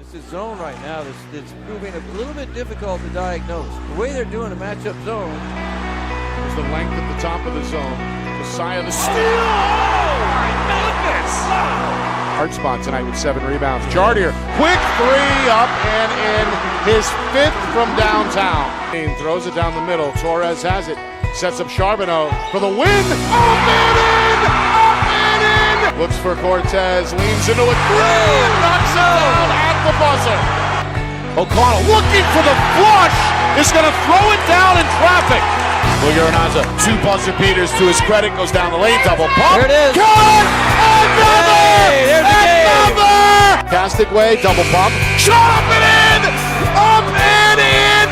against his zone right now that's proving a little bit difficult to diagnose. The way they're doing a matchup zone. There's the length at the top of the zone. Messiah the steal. Oh my goodness! Hard spot tonight with 7 rebounds. Jardier, quick three up and in. His 5th from downtown. Throws it down the middle. Torres has it. Sets up Charbonneau for the win. Up and in! Up and in! Looks for Cortez. Leans into a three and knocks it down at the buzzer. O'Connell looking for the flush. Is going to throw it down in traffic. Muguruza, 2 buzzer beaters to his credit. Goes down the lane. Double pump. There it is. Cut! Another! Hey, there's the Another! Fantastic way. Double pump. Shot up and in! Up and in!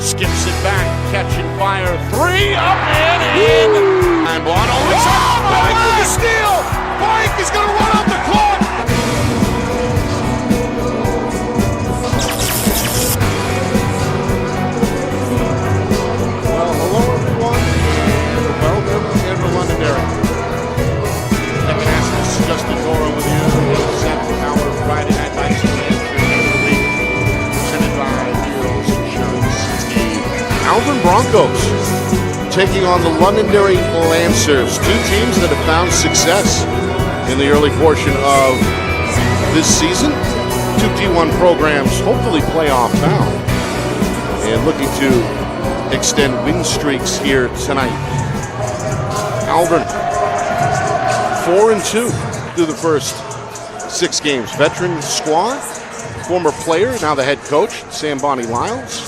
Skips it back, catching fire, 3 up and in. And Bono is up. Bike with the steal. Bike is going to run out the clock. Well, hello everyone, and welcome to Londonderry. Kevin Asmus, Justin Dora with you. It's 7 hour Friday night nights of the week, presented by Heroes Insurance. Alvirne Broncos taking on the Londonderry Lancers, 2 teams that have found success in the early portion of this season. 2 D1 programs, hopefully playoff bound, and looking to extend win streaks here tonight. Alvirne 4-2 through the first 6 games. Veteran squad, former player, now the head coach, Sam Bonnie Lyles.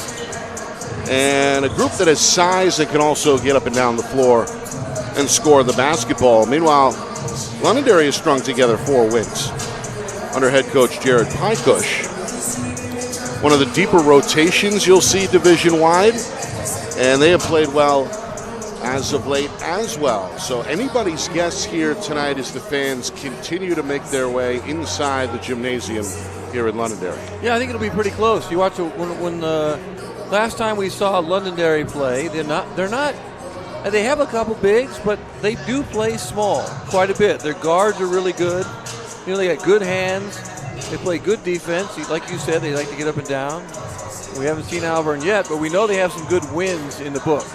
And a group that has size and can also get up and down the floor and score the basketball. Meanwhile, Londonderry has strung together 4 wins under head coach Jared Pykush. One of the deeper rotations you'll see division-wide, and they have played well as of late as well. So anybody's guess here tonight as the fans continue to make their way inside the gymnasium here in Londonderry. Yeah, I think it'll be pretty close. You watch when last time we saw Londonderry play, they have a couple bigs, but they do play small quite a bit. Their guards are really good. You know, they got good hands. They play good defense. Like you said, they like to get up and down. We haven't seen Alvirne yet, but we know they have some good wins in the book.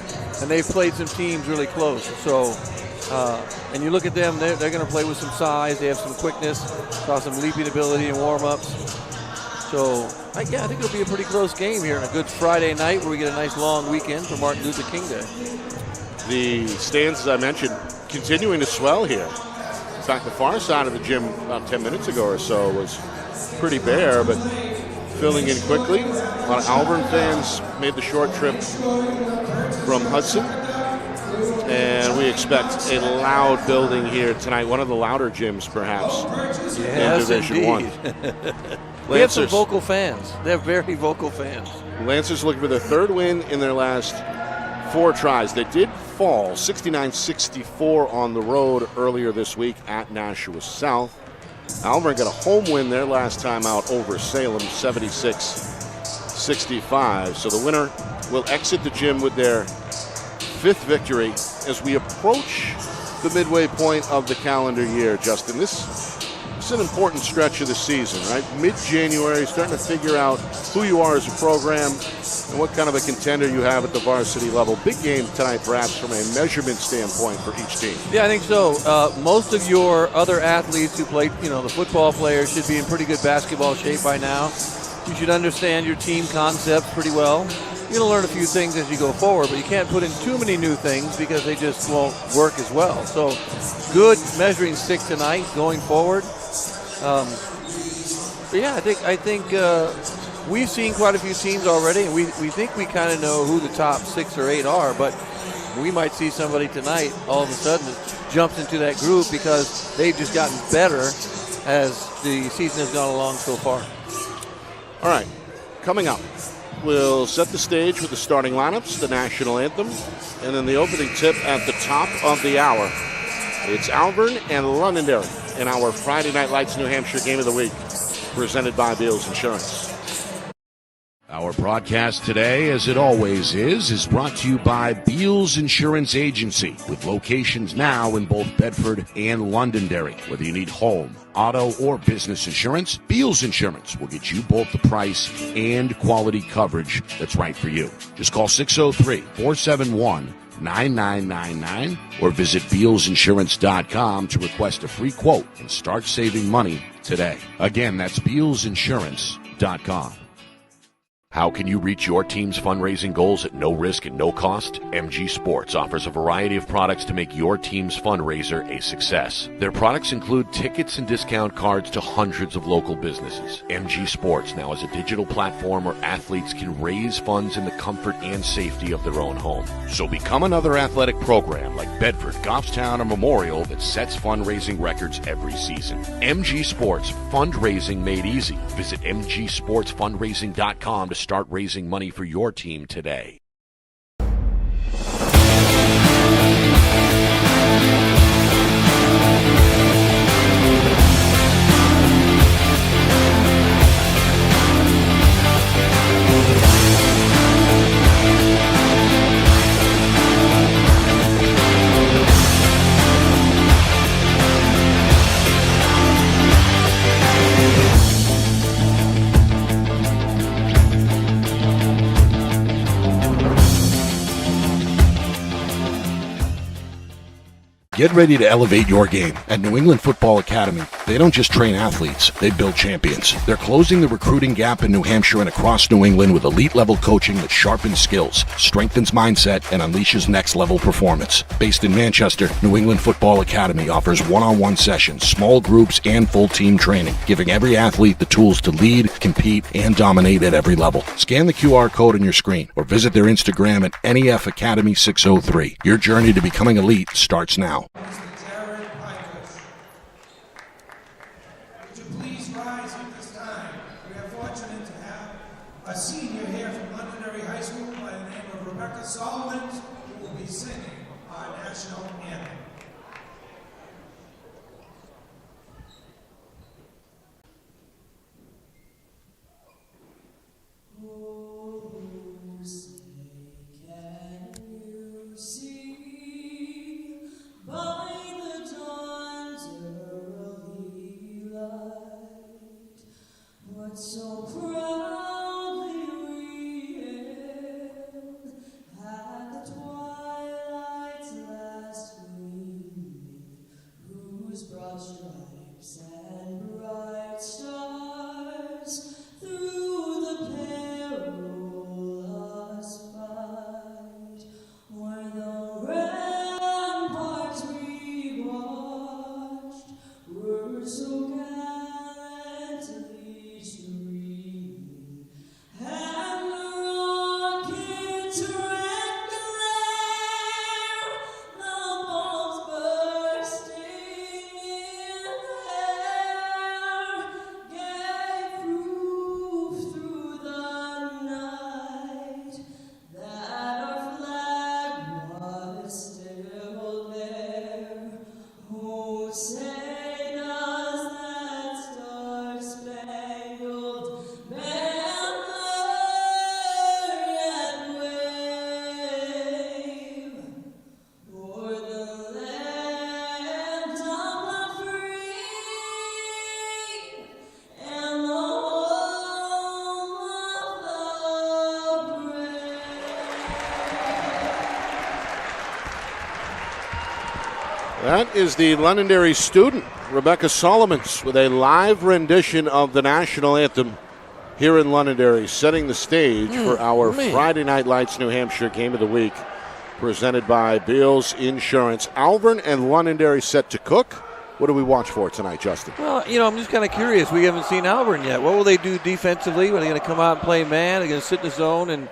And they've played some teams really close. So, and you look at them, they're going to play with some size. They have some quickness, saw some leaping ability in warm-ups. So, I think it'll be a pretty close game here on a good Friday night where we get a nice long weekend for Martin Luther King Day. The stands, as I mentioned, continuing to swell here. In fact, the far side of the gym about 10 minutes ago or so was pretty bare, but filling in quickly. A lot of Alvirne fans made the short trip from Hudson. And we expect a loud building here tonight, one of the louder gyms perhaps in Division 1. We have some vocal fans. They're very vocal fans. Lancers looking for their 3rd win in their last 4 tries. They did fall 69-64 on the road earlier this week at Nashua South. Alvirne got a home win their last time out over Salem, 76-65. So the winner will exit the gym with their 5th victory as we approach the midway point of the calendar year, Justin. This is an important stretch of the season, right? Mid-January, starting to figure out who you are as a program and what kind of a contender you have at the varsity level. Big game tonight, perhaps, from a measurement standpoint for each team. Yeah, I think so. Most of your other athletes who play, the football players should be in pretty good basketball shape by now. You should understand your team concepts pretty well. You're going to learn a few things as you go forward, but you can't put in too many new things because they just won't work as well. So good measuring stick tonight going forward. But yeah, I think we've seen quite a few teams already, and we think we kind of know who the top 6 or 8 are, but we might see somebody tonight all of a sudden that jumps into that group because they've just gotten better as the season has gone along so far. All right, coming up, we'll set the stage with the starting lineups, the national anthem, and then the opening tip at the top of the hour. It's Alvirne and Londonderry in our Friday Night Lights New Hampshire Game of the Week, presented by Beals Insurance. Our broadcast today, as it always is brought to you by Beals Insurance Agency, with locations now in both Bedford and Londonderry. Whether you need home, auto, or business insurance, Beals Insurance will get you both the price and quality coverage that's right for you. Just call 603-471-9999 or visit BealsInsurance.com to request a free quote and start saving money today. Again, that's BealsInsurance.com. How can you reach your team's fundraising goals at no risk and no cost? MG Sports offers a variety of products to make your team's fundraiser a success. Their products include tickets and discount cards to hundreds of local businesses. MG Sports now has a digital platform where athletes can raise funds in the comfort and safety of their own home. So become another athletic program like Bedford, Goffstown, or Memorial that sets fundraising records every season. MG Sports, fundraising made easy. Visit mgsportsfundraising.com to start raising money for your team today. Get ready to elevate your game. At New England Football Academy, they don't just train athletes, they build champions. They're closing the recruiting gap in New Hampshire and across New England with elite-level coaching that sharpens skills, strengthens mindset, and unleashes next-level performance. Based in Manchester, New England Football Academy offers one-on-one sessions, small groups, and full-team training, giving every athlete the tools to lead, compete, and dominate at every level. Scan the QR code on your screen or visit their Instagram at NEF Academy 603. Your journey to becoming elite starts now. Would you please rise at this time? We are fortunate to have a senior here from Londonderry High School by the name of Rebecca Solomon, who will be singing our national anthem. So proudly we hailed at the twilight's last gleaming, whose broad stripes and bright stars through the perilous fight were the ramparts we watched, were so gallantly streaming, and the rockets red glare, the bombs bursting in air, gave proof through the night that our flag was still there. Oh, say does that star-spangled banner yet wave o'er the land of the free and the home of the brave? That is the Londonderry student, Rebecca Solomons, with a live rendition of the national anthem here in Londonderry, setting the stage for our Friday Night Lights New Hampshire Game of the Week, presented by Beals Insurance. Alvirne and Londonderry set to cook. What do we watch for tonight, Justin? Well, I'm just kind of curious. We haven't seen Alvirne yet. What will they do defensively? Are they going to come out and play man? Are they going to sit in the zone and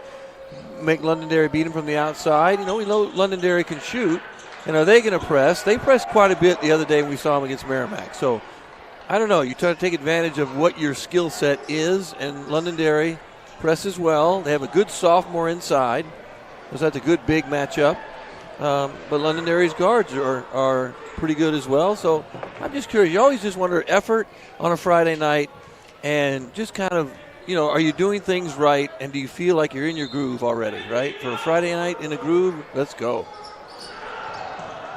make Londonderry beat them from the outside? We know Londonderry can shoot. And are they going to press? They pressed quite a bit the other day when we saw them against Merrimack. So, I don't know. You try to take advantage of what your skill set is, and Londonderry presses well. They have a good sophomore inside. So that's a good big matchup. But Londonderry's guards are pretty good as well. So I'm just curious. You always just wonder effort on a Friday night and just kind of are you doing things right, and do you feel like you're in your groove already, right? For a Friday night in a groove, let's go.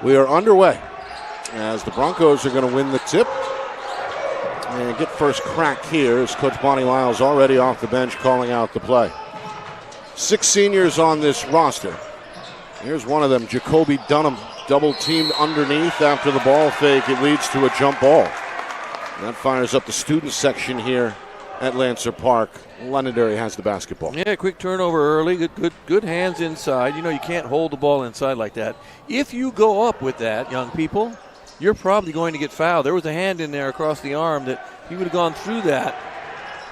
We are underway as the Broncos are going to win the tip and get first crack here as Coach Bonnie Lyles already off the bench calling out the play. 6 seniors on this roster. Here's one of them, Jacoby Dunham, double teamed underneath after the ball fake. It leads to a jump ball. And that fires up the student section here at Lancer Park. Londonderry has the basketball. Yeah, quick turnover early. Good hands inside. You can't hold the ball inside like that. If you go up with that, young people, you're probably going to get fouled. There was a hand in there across the arm that he would have gone through that.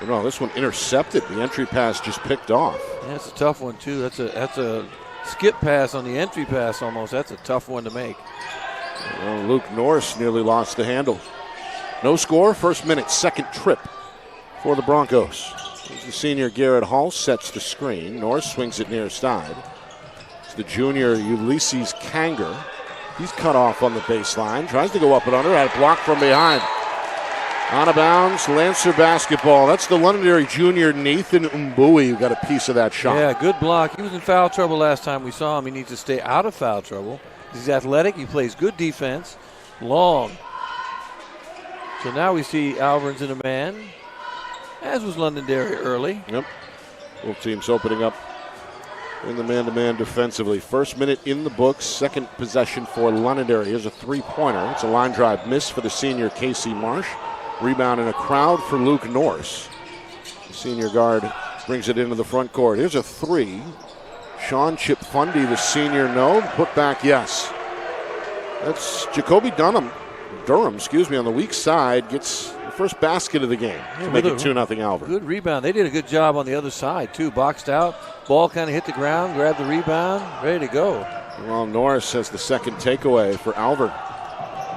No, this one intercepted. The entry pass just picked off. Yeah, that's a tough one too. That's a skip pass on the entry pass almost. That's a tough one to make. Well, Luke Norris nearly lost the handle. No score, first minute, second trip for the Broncos. The senior Garrett Hall sets the screen. Norris swings it near side. It's the junior Ulysses Kanger. He's cut off on the baseline. Tries to go up and under. Had a block from behind. Out of bounds, Lancer basketball. That's the Londonderry junior Nathan Mbui who got a piece of that shot. Yeah, good block. He was in foul trouble last time we saw him. He needs to stay out of foul trouble. He's athletic. He plays good defense. Long. So now we see Alvirne's in a man, as was Londonderry early. Yep. Both teams opening up in the man-to-man defensively. First minute in the books, second possession for Londonderry. Here's a three-pointer. It's a line drive miss for the senior Casey Marsh. Rebound in a crowd for Luke Norris. The senior guard brings it into the front court. Here's a three. Sean Chip Fundy, the senior, no. Put back, yes. That's Jacoby Durham, on the weak side, gets the first basket of the game to make it 2-0 Alvirne. Good rebound. They did a good job on the other side, too. Boxed out. Ball kind of hit the ground, grabbed the rebound, ready to go. Well, Norris has the second takeaway for Alvirne.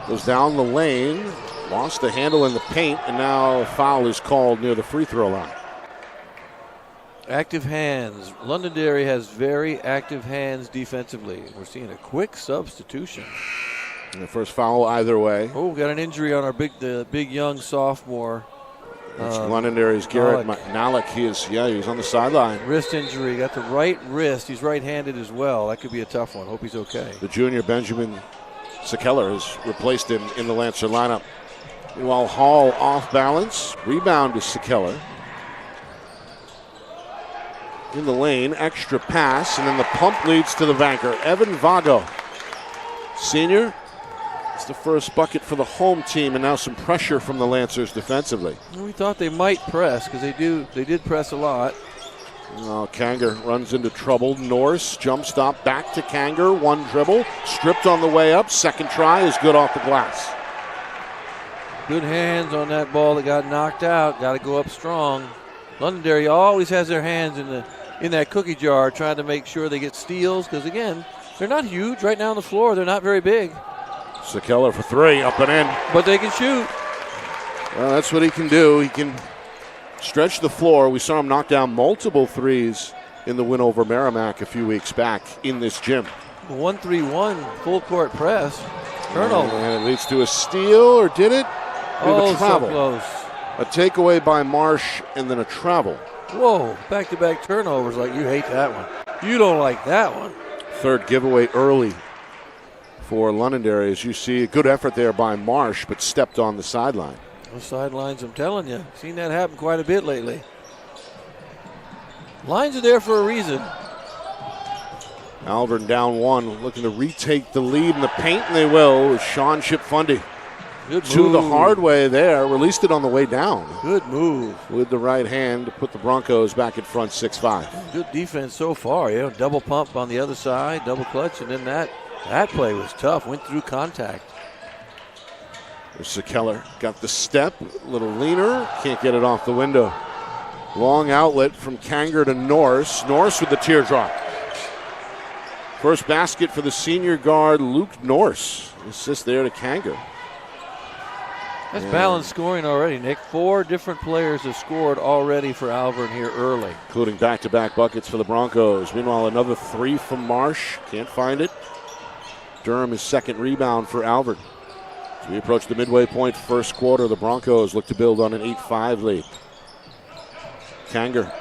Goes down the lane, lost the handle in the paint, and now a foul is called near the free throw line. Active hands. Londonderry has very active hands defensively. We're seeing a quick substitution. And the first foul either way. Oh, got an injury on the big young sophomore. It's Londonderry's Garrett Malik. He's on the sideline. Wrist injury. Got the right wrist. He's right-handed as well. That could be a tough one. Hope he's okay. The junior Benjamin Sekeller has replaced him in the Lancer lineup. Meanwhile, Hall off balance. Rebound to Sekeller. In the lane, extra pass, and then the pump leads to the banker. Evan Vago, senior. It's the first bucket for the home team, and now some pressure from the Lancers defensively. We thought they might press because they did press a lot. Kanger runs into trouble. Norris jump stop back to Kanger. One dribble, stripped on the way up. Second try is good off the glass. Good hands on that ball that got knocked out. Got to go up strong. Londonderry always has their hands in that cookie jar trying to make sure they get steals because, again, they're not huge right now on the floor. They're not very big. Sekeller for three, up and in. But they can shoot. Well, that's what he can do. He can stretch the floor. We saw him knock down multiple threes in the win over Merrimack a few weeks back in this gym. 1-3-1 full court press. Turnover. And it leads to a steal, or did it? Oh, a travel. so close. A takeaway by Marsh and then a travel. Whoa, back-to-back turnovers like you hate that one. You don't like that one. Third giveaway early for Londonderry. As you see, a good effort there by Marsh, but stepped on the sideline. Those sidelines, I'm telling you, seen that happen quite a bit lately. Lines are there for a reason. Alvirne down one, looking to retake the lead in the paint, and they will with Sean Chip Fundy. Good To move. the hard way there, released it on the way down. Good move. With the right hand to put the Broncos back in front 6-5. Good defense so far. Double pump on the other side, double clutch, and then that play was tough. Went through contact. There's Sekeller. Got the step, little leaner, can't get it off the window. Long outlet from Kanger to Norris. Norris with the teardrop. First basket for the senior guard, Luke Norris. Assist there to Kanger. That's balanced scoring already, Nick. 4 different players have scored already for Alvirne here early. Including back-to-back buckets for the Broncos. Meanwhile, another 3 from Marsh. Can't find it. Durham, his second rebound for Alvirne. As we approach the midway point first quarter, the Broncos look to build on an 8-5 lead. Kanger.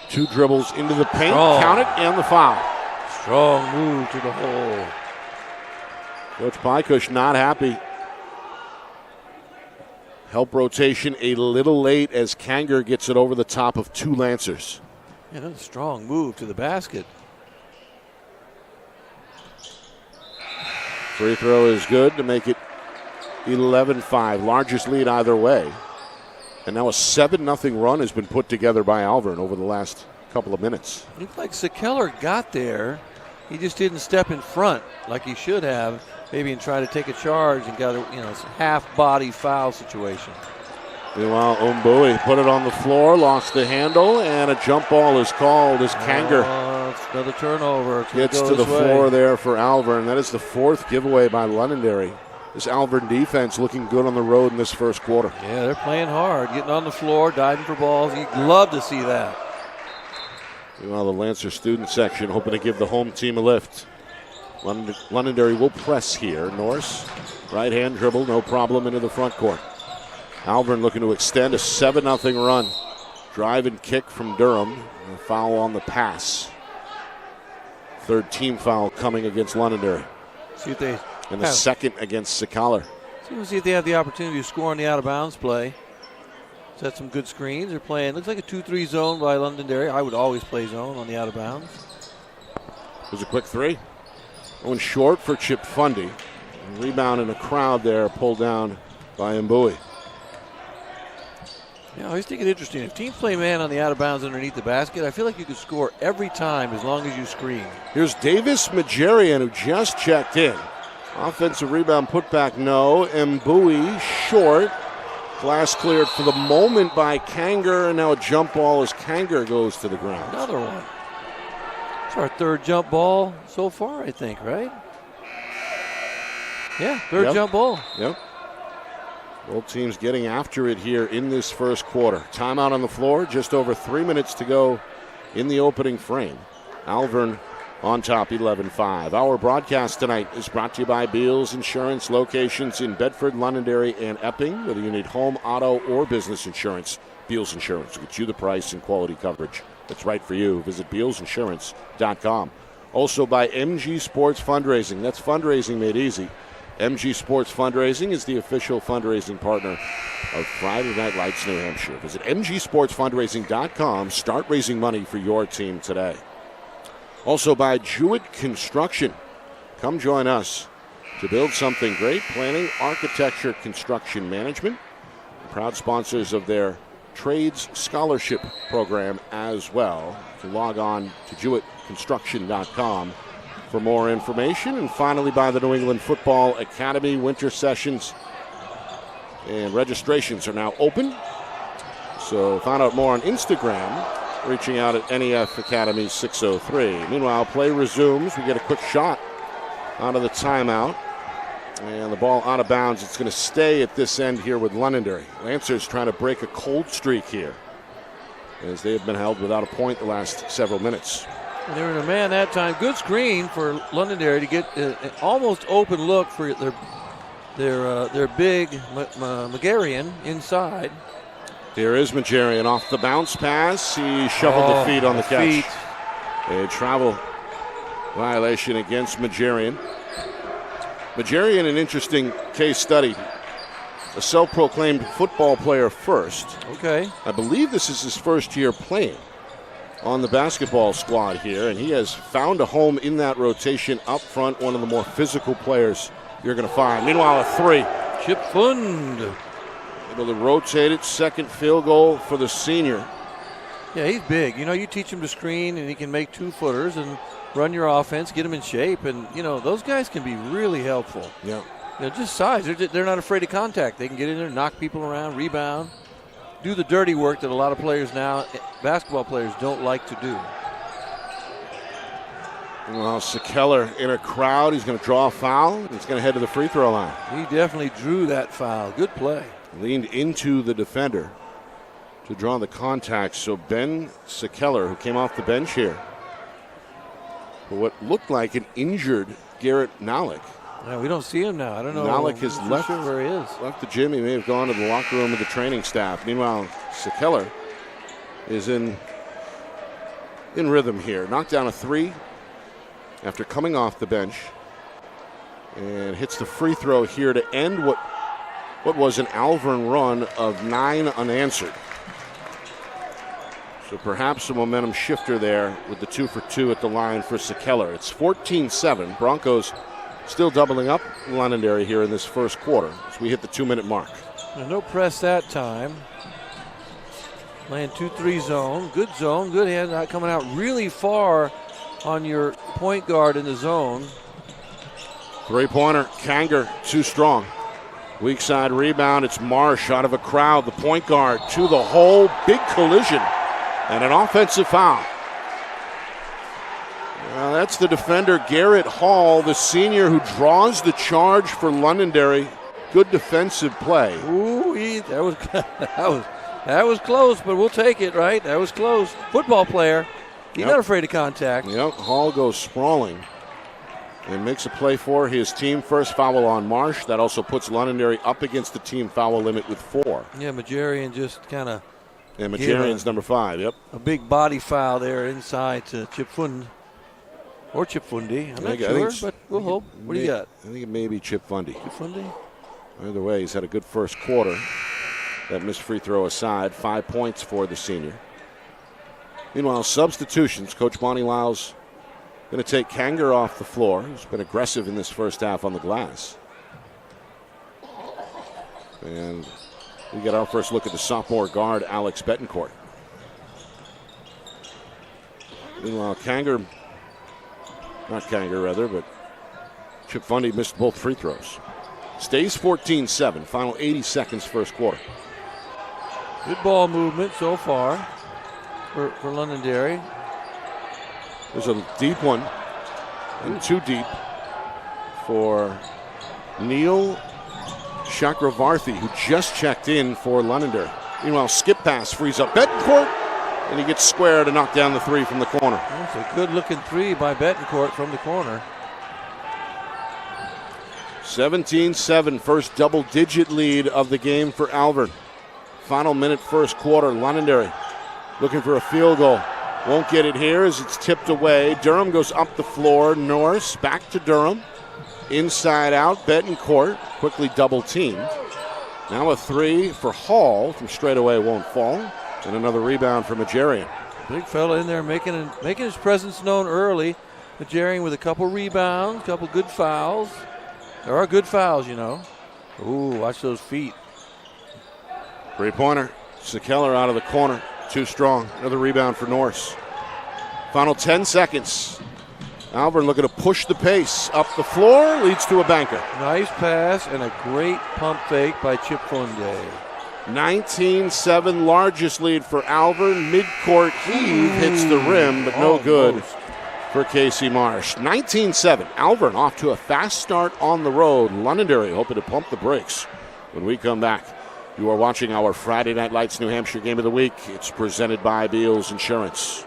2 dribbles into the paint, Strong. count it, and the foul. Strong move to the hole. Coach Pykush not happy. Help rotation a little late as Kanger gets it over the top of 2 Lancers. Yeah, that's a strong move to the basket. Free throw is good to make it 11-5. Largest lead either way. And now a 7-0 run has been put together by Alvirne over the last couple of minutes. It looked like Sekeller got there. He just didn't step in front like he should have, maybe, and try to take a charge and got a half-body foul situation. Meanwhile, Mbui put it on the floor, lost the handle, and a jump ball is called as Kanger It's another turnover. gets to the floor there for Alvirne. That is the 4th giveaway by Londonderry. This Alvirne defense looking good on the road in this first quarter. Yeah, they're playing hard, getting on the floor, diving for balls. You'd love to see that. Meanwhile, the Lancer student section hoping to give the home team a lift. Londonderry will press here. Norris, right-hand dribble, no problem into the front court. Alvirne looking to extend a 7-0 run. Drive and kick from Durham. A foul on the pass. 3rd team foul coming against Londonderry. See if they And the 2nd against Sekeller. see if they have the opportunity to score on the out-of-bounds play. Set some good screens. They're playing, looks like a 2-3 zone by Londonderry. I would always play zone on the out-of-bounds. There's a quick 3. Going short for Chip Fundy. Rebound in a crowd there, pulled down by Mbui. Yeah, I always think it interesting. If teams play man on the out-of-bounds underneath the basket, I feel like you could score every time as long as you screen. Here's Davis Majarian, who just checked in. Offensive rebound putback, no. Mbui short. Glass cleared for the moment by Kanger, and now a jump ball as Kanger goes to the ground. Another one. It's our 3rd jump ball so far, I think, right? Yeah, 3rd jump ball. Yep. Both teams getting after it here in this first quarter. Timeout on the floor, just over 3 minutes to go in the opening frame. Alvirne on top, 11-5. Our broadcast tonight is brought to you by Beals Insurance, locations in Bedford, Londonderry, and Epping. Whether you need home, auto, or business insurance, Beals Insurance gets you the price and quality coverage that's right for you. Visit BealsInsurance.com. Also by MG Sports Fundraising. That's fundraising made easy. MG Sports Fundraising is the official fundraising partner of Friday Night Lights, New Hampshire. Visit MGSportsFundraising.com. Start raising money for your team today. Also by Jewett Construction. Come join us to build something great. Planning, architecture, construction management. Proud sponsors of their Trades Scholarship Program as well. You can log on to JewettConstruction.com for more information. And finally by the New England Football Academy winter sessions. And registrations are now open. So find out more on Instagram. Reaching out at NEF Academy 603. Meanwhile, play resumes. We get a quick shot out of the timeout. And the ball out of bounds. It's going to stay at this end here with Londonderry. Lancers trying to break a cold streak here, as they have been held without a point the last several minutes. And they were in a man that time. Good screen for Londonderry to get an almost open look for their big Megarian inside. Here is Majarian off the bounce pass. He shuffled the feet on the catch. A travel violation against Majarian. Majarian, an interesting case study. A self-proclaimed football player first. Okay. I believe this is his first year playing on the basketball squad here, and he has found a home in that rotation up front, one of the more physical players you're going to find. Meanwhile, a 3. Chip Fund. Able to rotate it. 2nd field goal for the senior. Yeah, he's big. You teach him to screen, and he can make 2-footers and run your offense, get him in shape. And, those guys can be really helpful. Yeah. Just size. They're not afraid of contact. They can get in there, knock people around, rebound, do the dirty work that a lot of players now, basketball players, don't like to do. Well, Sekeller in a crowd. He's going to draw a foul. He's going to head to the free throw line. He definitely drew that foul. Good play. Leaned into the defender to draw the contact. So Ben Sekeller, who came off the bench here, for what looked like an injured Garrett Nalick. Yeah, we don't see him now. I don't know. Nalick has left, sure where he is. left the gym. He may have gone to the locker room with the training staff. Meanwhile, Sekeller is in rhythm here. Knocked down a 3 after coming off the bench. And hits the free throw here to end what was an Alvirne run of 9 unanswered. So perhaps a momentum shifter there with the 2 for 2 at the line for Sekeller. It's 14-7. Broncos still doubling up Londonderry here in this first quarter as we hit the 2-minute mark. No press that time. Playing 2-3 zone, good hand, not coming out really far on your point guard in the zone. Three-pointer, Kanger, too strong. Weak side rebound, it's Marsh out of a crowd. The point guard to the hole, big collision, and an offensive foul. Well, that's the defender, Garrett Hall, the senior who draws the charge for Londonderry. Good defensive play. Ooh, that was close, but we'll take it, right? That was close. Football player, he's not afraid of contact. Yep, Hall goes sprawling and makes a play for his team. First foul on Marsh. That also puts Londonderry up against the team foul limit with 4. Yeah, Majarian just kind of. And Majarian's number 5, yep. A big body foul there inside to Chipfund. Or Chipfundi. I'm not sure, but we'll hope. What do you got? I think it may be Chip Fundy. Chipfundi? Either way, he's had a good first quarter. That missed free throw aside, 5 points for the senior. Meanwhile, substitutions. Coach Bonnie Lyles going to take Kanger off the floor, who's been aggressive in this first half on the glass. And we get our first look at the sophomore guard, Alex Betancourt. Meanwhile, but Chip Fundy missed both free throws. Stays 14-7, final 80 seconds first quarter. Good ball movement so far for Londonderry. There's a deep one, and 2 deep for Neil Chakravarthi, who just checked in for Londonderry. Meanwhile, skip pass frees up Betancourt, and he gets square to knock down the 3 from the corner. That's a good-looking 3 by Betancourt from the corner. 17-7, first double-digit lead of the game for Alvirne. Final minute, first quarter. Londonderry looking for a field goal. Won't get it here as it's tipped away. Durham goes up the floor. Norris back to Durham. Inside out, Betancourt quickly double-teamed. Now a 3 for Hall from straight away won't fall. And another rebound for Majarian. Big fella in there making his presence known early. Majarian with a couple rebounds, couple good fouls. There are good fouls, you know. Ooh, watch those feet. Three-pointer. Sekeller out of the corner. Too strong. Another rebound for Norris. Final 10 seconds. Alvirne looking to push the pace. Up the floor, leads to a banker. Nice pass and a great pump fake by Chip Funde. 19-7, largest lead for Alvirne. Midcourt heave hits the rim, but no good for Casey Marsh. 19-7, Alvirne off to a fast start on the road. Londonderry hoping to pump the brakes. When we come back, you are watching our Friday Night Lights New Hampshire Game of the Week. It's presented by Beals Insurance.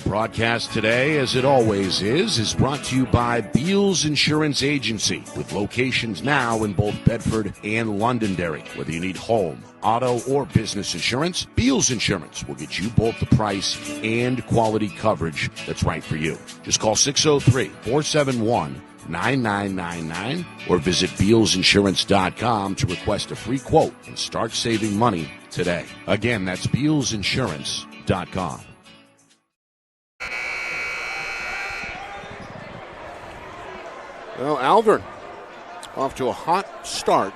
Broadcast today, as it always is brought to you by Beals Insurance Agency, with locations now in both Bedford and Londonderry. Whether you need home, auto, or business insurance, Beals Insurance will get you both the price and quality coverage that's right for you. Just call 603-471-9999 or visit BealsInsurance.com to request a free quote and start saving money today. Again, that's BealsInsurance.com. Well, Alvirne off to a hot start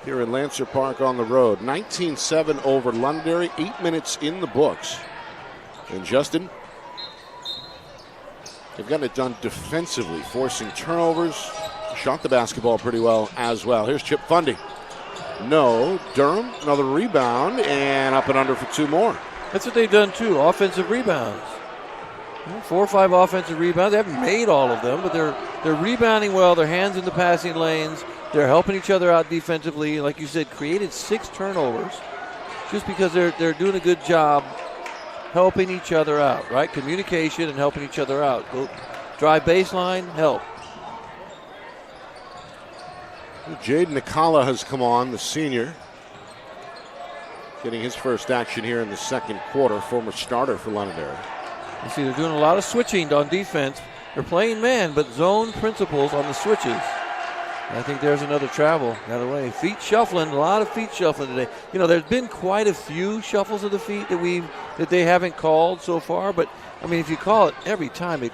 here in Lancer Park on the road. 19-7 over Londonderry, 8 minutes in the books. And Justin, they've gotten it done defensively, forcing turnovers, shot the basketball pretty well as well. Here's Chip Fundy. No. Durham, another rebound, and up and under for 2 more. That's what they've done too, offensive rebounds. 4 or 5 offensive rebounds. They haven't made all of them, but they're rebounding well. Their hands in the passing lanes. They're helping each other out defensively. Like you said, created 6 turnovers just because they're doing a good job helping each other out, right? Communication and helping each other out. Go drive baseline, help. Jaden Nikala has come on, the senior. Getting his first action here in the second quarter. Former starter for Londonderry. You see, they're doing a lot of switching on defense. They're playing man, but zone principles on the switches. And I think there's another travel the other way. Feet shuffling, a lot of feet shuffling today. You know, there's been quite a few shuffles of the feet that they haven't called so far. But I mean, if you call it every time, it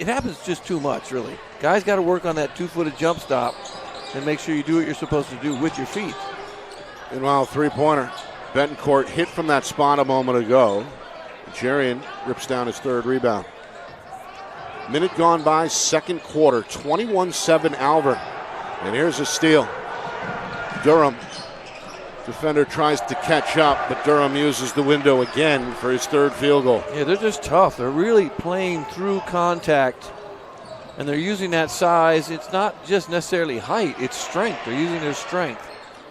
happens just too much, really. Guys got to work on that 2-footed jump stop and make sure you do what you're supposed to do with your feet. Meanwhile, 3-pointer. Betancourt hit from that spot a moment ago. Jarian rips down his 3rd rebound. Minute gone by, second quarter, 21-7 Alvirne. And here's a steal. Durham, defender tries to catch up, but Durham uses the window again for his 3rd field goal. Yeah, they're just tough. They're really playing through contact, and they're using that size. It's not just necessarily height, it's strength. They're using their strength.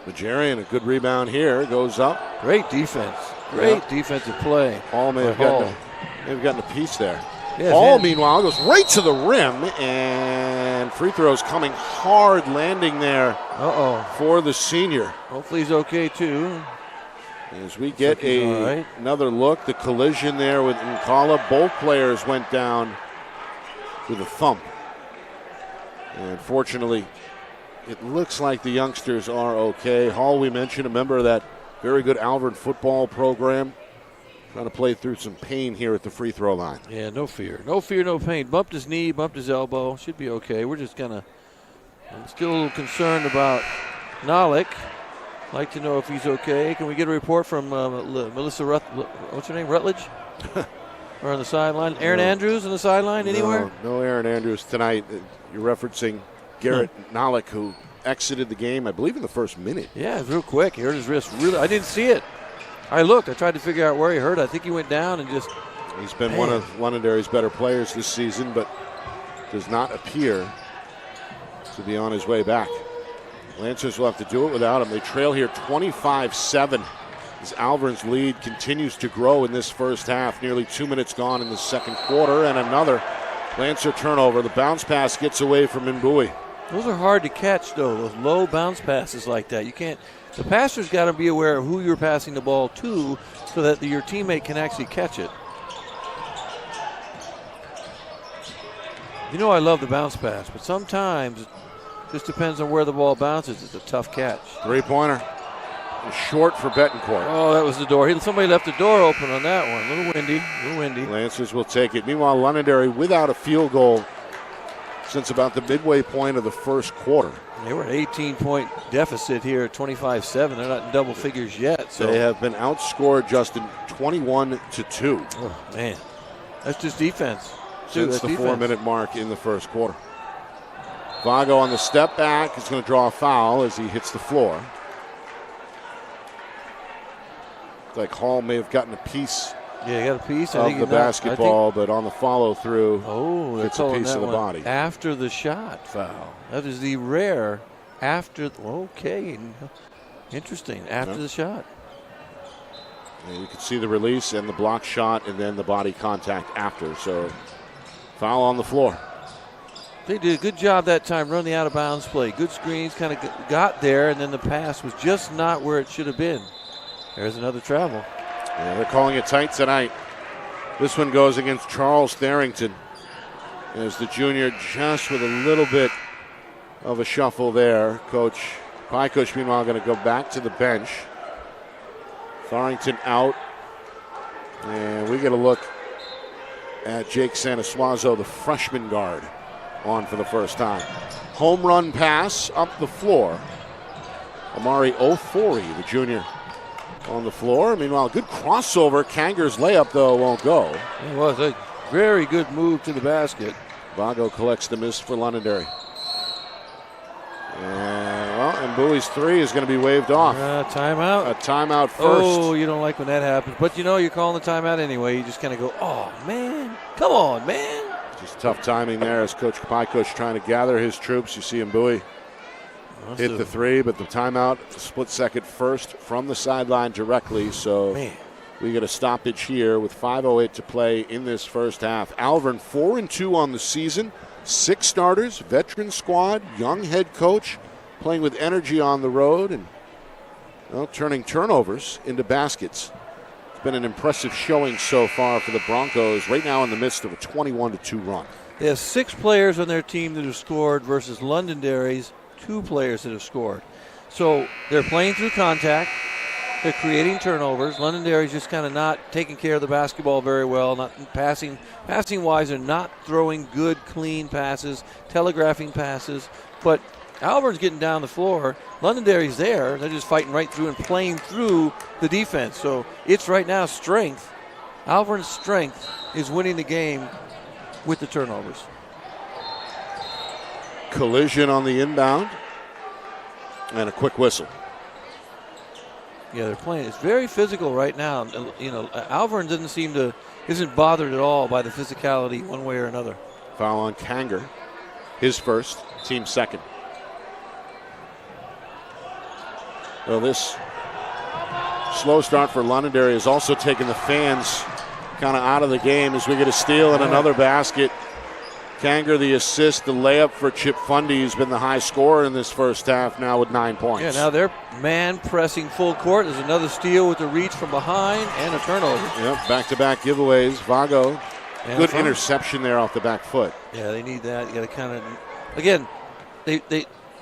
Jarian, a good rebound here, goes up. Great defense. Great defensive play. Hall may have gotten a piece there. Yeah, Hall, meanwhile, goes right to the rim, and free throws coming hard, landing there for the senior. Hopefully he's okay, too. As we get another look, the collision there with Nkala. Both players went down with a thump. And fortunately, it looks like the youngsters are okay. Hall, we mentioned, a member of that very good Alvirne football program. Trying to play through some pain here at the free throw line. Yeah, no fear. No fear, no pain. Bumped his knee, bumped his elbow. Should be okay. We're just I'm still a little concerned about Nolik. Like to know if he's okay. Can we get a report from Melissa what's her name? Rutledge? Or on the sideline? Aaron Andrews on the sideline anywhere? No Aaron Andrews tonight. You're referencing Garrett Nolik, who exited the game, I believe, in the first minute. Yeah, real quick. He hurt his wrist. Really, I didn't see it. I looked. I tried to figure out where he hurt. I think he went down and just. He's been one of Londonderry's better players this season, but does not appear to be on his way back. Lancers will have to do it without him. They trail here 25-7 as Alvirne's lead continues to grow in this first half. Nearly 2 minutes gone in the second quarter, and another Lancer turnover. The bounce pass gets away from Mbui. Those are hard to catch, though. Those low bounce passes like that. You can't. The passer's got to be aware of who you're passing the ball to so that your teammate can actually catch it. You know I love the bounce pass, but sometimes it just depends on where the ball bounces. It's a tough catch. 3-pointer. Short for Betancourt. Oh, that was the door. Somebody left the door open on that one. A little windy. Lancers will take it. Meanwhile, Londonderry without a field goal since about the midway point of the first quarter. They were an 18-point deficit here at 25-7. They're not in double figures yet. So they have been outscored, Justin, 21-2. Oh, man. That's just defense. Since the 4-minute mark in the first quarter. Vago on the step back is going to draw a foul as he hits the floor. It's like Hall may have gotten a piece. Yeah, he got a piece of the basketball, but on the follow-through, it's a piece of the body. After the shot foul. That is the rare after. Okay, interesting. After the shot. And you can see the release and the block shot, and then the body contact after. So, foul on the floor. They did a good job that time running the out-of-bounds play. Good screens, kind of got there, and then the pass was just not where it should have been. There's another travel. Yeah, they're calling it tight tonight. This one goes against Charles Tharrington. As the junior just with a little bit of a shuffle there. Pykush, meanwhile, going to go back to the bench. Tharrington out. And we get a look at Jake Sanasuazo, the freshman guard, on for the first time. Home run pass up the floor. Amari Ofori, the junior, on the floor. Meanwhile, good crossover. Kanger's layup, though, won't go. It was a very good move to the basket. Vago collects the miss for Londonderry. And Bowie's three is going to be waved off. Timeout. A timeout first. Oh, you don't like when that happens. But you're calling the timeout anyway. You just kind of go, oh, man. Come on, man. Just tough timing there as Coach trying to gather his troops. You see Bowie hit the three, but the timeout, split second first from the sideline directly. So we get a stoppage here with 5:08 to play in this first half. Alvirne 4-2 on the season. 6 starters, veteran squad, young head coach, playing with energy on the road and turning turnovers into baskets. It's been an impressive showing so far for the Broncos, right now in the midst of a 21-2 run. They have 6 players on their team that have scored versus Londonderry's 2 players that have scored. So they're playing through contact. They're creating turnovers. Londonderry's just kind of not taking care of the basketball very well, not passing. Passing-wise, they're not throwing good, clean passes, telegraphing passes. But Alvirne's getting down the floor. Londonderry's there. They're just fighting right through and playing through the defense. So it's right now strength. Alvirne's strength is winning the game with the turnovers. Collision on the inbound and a quick whistle. Yeah, they're playing. It's very physical right now. Alvirne isn't bothered at all by the physicality one way or another. Foul on Kanger. His first, team second. Well, this slow start for Londonderry has also taken the fans kind of out of the game as we get a steal and another basket. Kanger, the assist, the layup for Chip Fundy, who's been the high scorer in this first half now with 9 points. Yeah, now they're man pressing full court. There's another steal with the reach from behind and a turnover. Yep, back-to-back giveaways. Vago, good interception there off the back foot. Yeah, they need that. You got to kind of, again,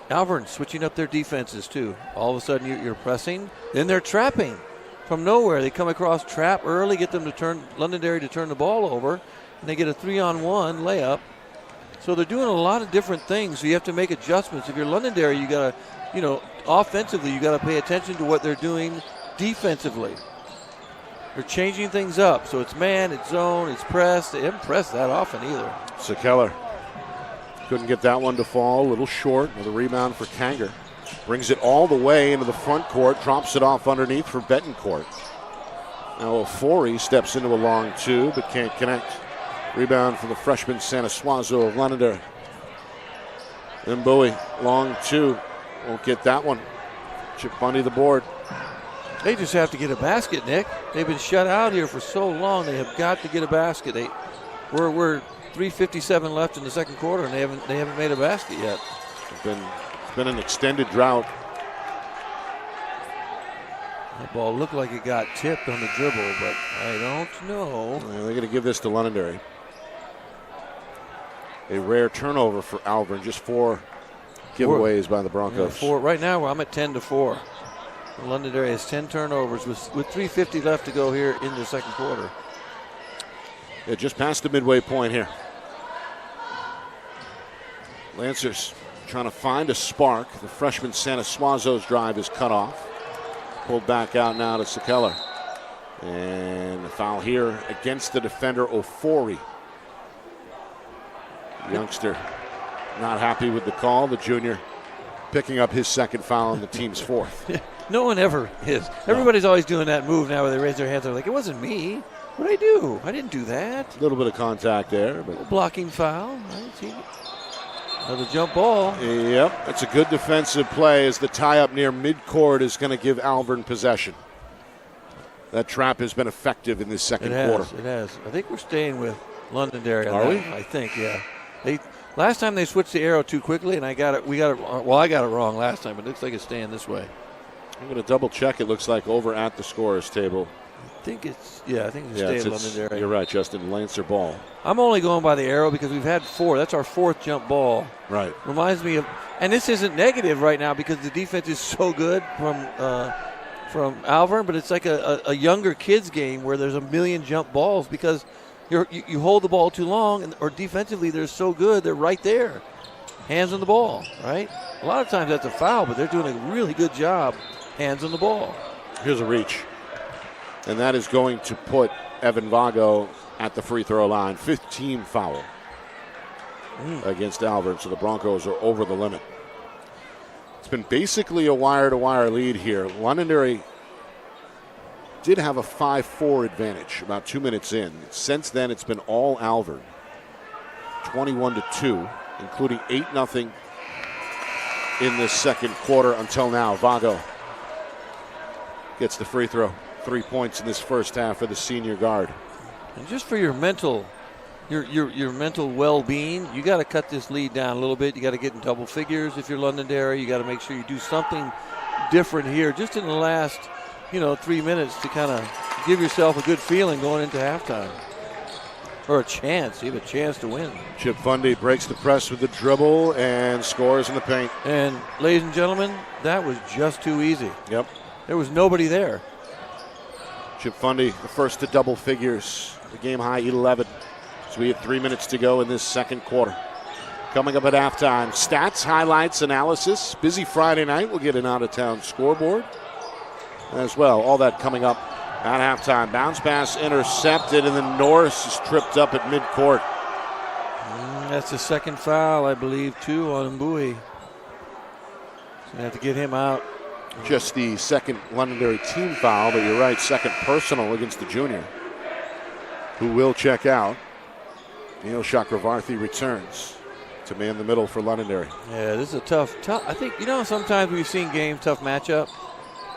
Alvirne switching up their defenses too. All of a sudden you're pressing, then they're trapping from nowhere. They come across, trap early, get them to turn Londonderry to turn the ball over, and they get a 3-on-1 layup. So they're doing a lot of different things. So you have to make adjustments. If you're Londonderry, you got to, offensively, you got to pay attention to what they're doing defensively. They're changing things up. So it's man, it's zone, it's press. They haven't pressed that often either. Sekeller couldn't get that one to fall. A little short. Another rebound for Kanger. Brings it all the way into the front court. Drops it off underneath for Betancourt. Now Ofori steps into a long two, but can't connect. Rebound for the freshman Santa Suazo of Londonderry. Then Bowie, long two. Won't get that one. Chip Bundy the board. They just have to get a basket, Nick. They've been shut out here for so long. They have got to get a basket. We're 3:57 left in the second quarter, and they haven't made a basket yet. It's been an extended drought. That ball looked like it got tipped on the dribble, but I don't know. They're going to give this to Londonderry. A rare turnover for Alvirne. Just 4 giveaways by the Broncos. Yeah, 4. Right now, I'm at 10-4. Londonderry has 10 turnovers with 3:50 left to go here in the second quarter. Yeah, just past the midway point here. Lancers trying to find a spark. The freshman Santa Suazo's drive is cut off. Pulled back out now to Sekeller. And a foul here against the defender, Ofori. Youngster not happy with the call. The junior picking up his second foul on the team's 4th. No one ever is. Everybody's always doing that move now where they raise their hands. They're like, it wasn't me. What did I do? I didn't do that. A little bit of contact there. But blocking foul. Another jump ball. Yep, it's a good defensive play as the tie-up near midcourt is going to give Alvirne possession. That trap has been effective in this second quarter. It has. I think we're staying with Londonderry. Are we? I think, yeah. Last time they switched the arrow too quickly, and I got it wrong last time. It looks like it's staying this way. I'm going to double check. It looks like over at the scorer's table. I think it's staying Londonderry. You're right, Justin. Lancer ball. I'm only going by the arrow because we've had 4. That's our 4th jump ball. Right. Reminds me of, and this isn't negative right now because the defense is so good from Alvirne, but it's like a younger kids game where there's a million jump balls because you hold the ball too long, or defensively they're so good, they're right there. Hands on the ball, right? A lot of times that's a foul, but they're doing a really good job hands on the ball. Here's a reach. And that is going to put Evan Vago at the free throw line. 5th team foul. against Alvirne, so the Broncos are over the limit. It's been basically a wire-to-wire lead here. Londonderry did have a 5-4 advantage about 2 minutes in. Since then, it's been all Alvirne. 21-2, including 8-0 in this second quarter until now. Vago gets the free throw. 3 points in this first half for the senior guard. And just for your mental well-being, you got to cut this lead down a little bit. You got to get in double figures if you're Londonderry. You got to make sure you do something different here just in the last, 3 minutes to kind of give yourself a good feeling going into halftime. Or a chance. You have a chance to win. Chip Fundy breaks the press with the dribble and scores in the paint. And, ladies and gentlemen, that was just too easy. Yep. There was nobody there. Chip Fundy, the first to double figures. The game high 11. So we have 3 minutes to go in this second quarter. Coming up at halftime, stats, highlights, analysis. Busy Friday night. We'll get an out-of-town scoreboard as well. All that coming up at halftime. Bounce pass intercepted, and then Norris is tripped up at midcourt. That's the second foul, I believe, too, on Mbui. Going to have to get him out. Just the second Londonderry team foul, but you're right, second personal against the junior, who will check out. Neil Chakravarthy returns to man the middle for Londonderry. Yeah, this is a tough. I think, sometimes we've seen games, tough matchup.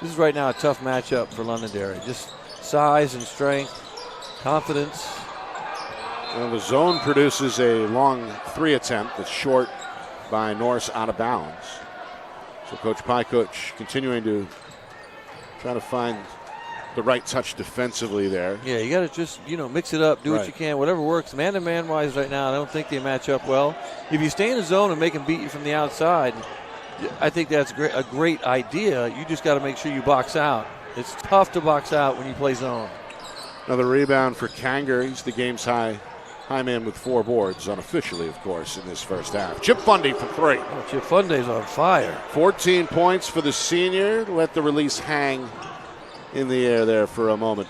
This is right now a tough matchup for Londonderry. Just size and strength, confidence. Well, the zone produces a long 3 attempt that's short by Norris out of bounds. So Coach Pykuch continuing to try to find the right touch defensively there. Yeah, you got to just, mix it up, do what you can, whatever works. Man-to-man wise right now, I don't think they match up well. If you stay in the zone and make them beat you from the outside, I think that's a great idea. You just got to make sure you box out. It's tough to box out when you play zone. Another rebound for Kanger. He's the game's high man with 4 boards, unofficially, of course, in this first half. Chip Fundy for 3. Oh, Chip Fundy's on fire. 14 points for the senior. Let the release hang in the air there for a moment.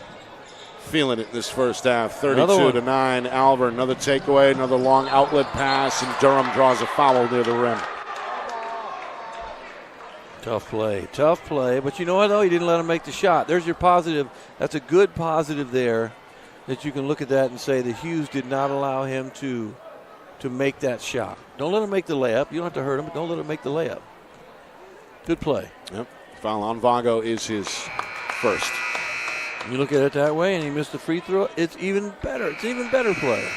Feeling it in this first half. 32-9. Alvirne, another takeaway, another long outlet pass, and Durham draws a foul near the rim. Tough play. But you know what, though? He didn't let him make the shot. There's your positive. That's a good positive there that you can look at that and say that Hughes did not allow him to make that shot. Don't let him make the layup. You don't have to hurt him, but don't let him make the layup. Good play. Yep. Foul on Vago is his first. You look at it that way and he missed the free throw, it's even better. It's even better play.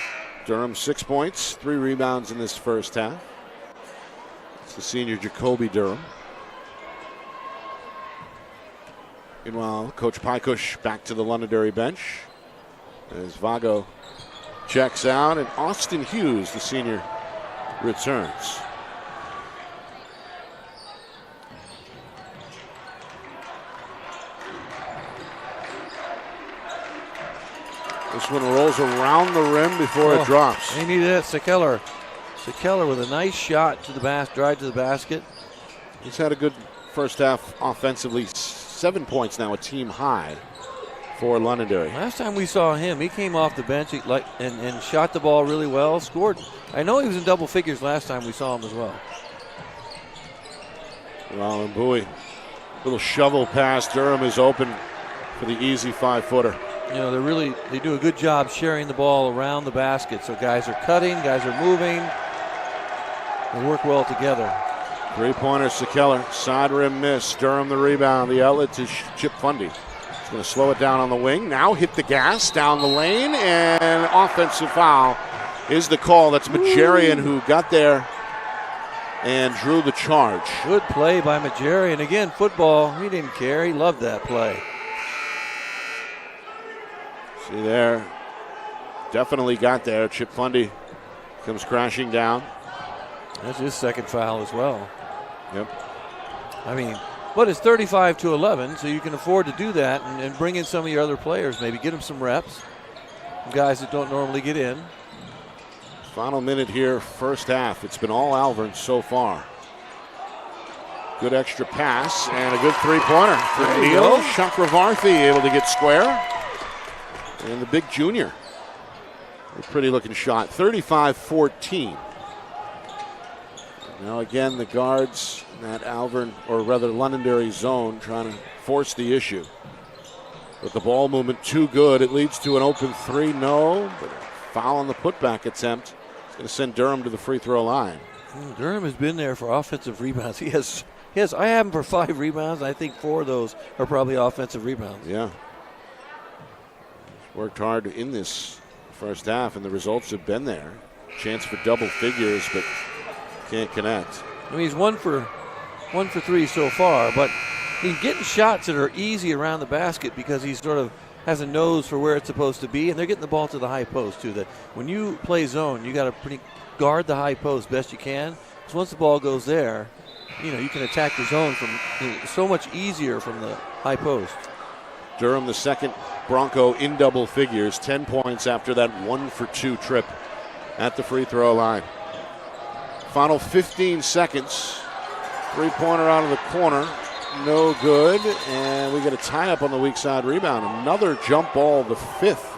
Durham 6 points, 3 rebounds in this first half. It's the senior Jacoby Durham. Meanwhile, Coach Pykuch back to the Londonderry bench as Vago checks out, and Austin Hughes, the senior, returns. This one rolls around the rim before it drops. He needed that. Sekeller with a nice shot to the drive to the basket. He's had a good first half offensively. 7 points now, a team high for Londonderry. Last time we saw him, he came off the bench and shot the ball really well, scored. I know he was in double figures last time we saw him as well. Well, and Bowie, little shovel pass. Durham is open for the easy 5-footer. They do a good job sharing the ball around the basket. So guys are cutting, guys are moving. They work well together. 3-pointer, Sekeller, side rim miss. Durham the rebound. The outlet to Chip Fundy. He's going to slow it down on the wing. Now hit the gas down the lane, and offensive foul is the call. That's Majarian who got there and drew the charge. Good play by Majarian. Again, football, he didn't care. He loved that play. See there, definitely got there. Chip Fundy comes crashing down. That's his second foul as well. Yep. I mean, it's 35-11, so you can afford to do that and bring in some of your other players. Maybe get them some reps. Guys that don't normally get in. Final minute here, first half. It's been all Alvirne so far. Good extra pass and a good 3-pointer for Neil Chakravarthy, able to get square. And the big junior. A pretty looking shot. 35-14 Now again, the guards in that Alvirne, or rather Londonderry zone, trying to force the issue. But the ball movement too good. It leads to an open three. No, but a foul on the putback attempt. It's going to send Durham to the free throw line. Durham has been there for offensive rebounds. He has. I have him for 5 rebounds. I think 4 of those are probably offensive rebounds. Yeah. He's worked hard in this first half, and the results have been there. Chance for double figures, but can't connect. I mean, he's 1 for 3 so far, but he's getting shots that are easy around the basket because he sort of has a nose for where it's supposed to be, and they're getting the ball to the high post too. That when you play zone, you got to guard the high post best you can. So once the ball goes there, you can attack the zone so much easier from the high post. Durham, the second Bronco in double figures, 10 points after that 1 for 2 trip at the free throw line. Final 15 seconds. 3-pointer out of the corner. No good. And we get a tie-up on the weak side rebound. Another jump ball, the 5th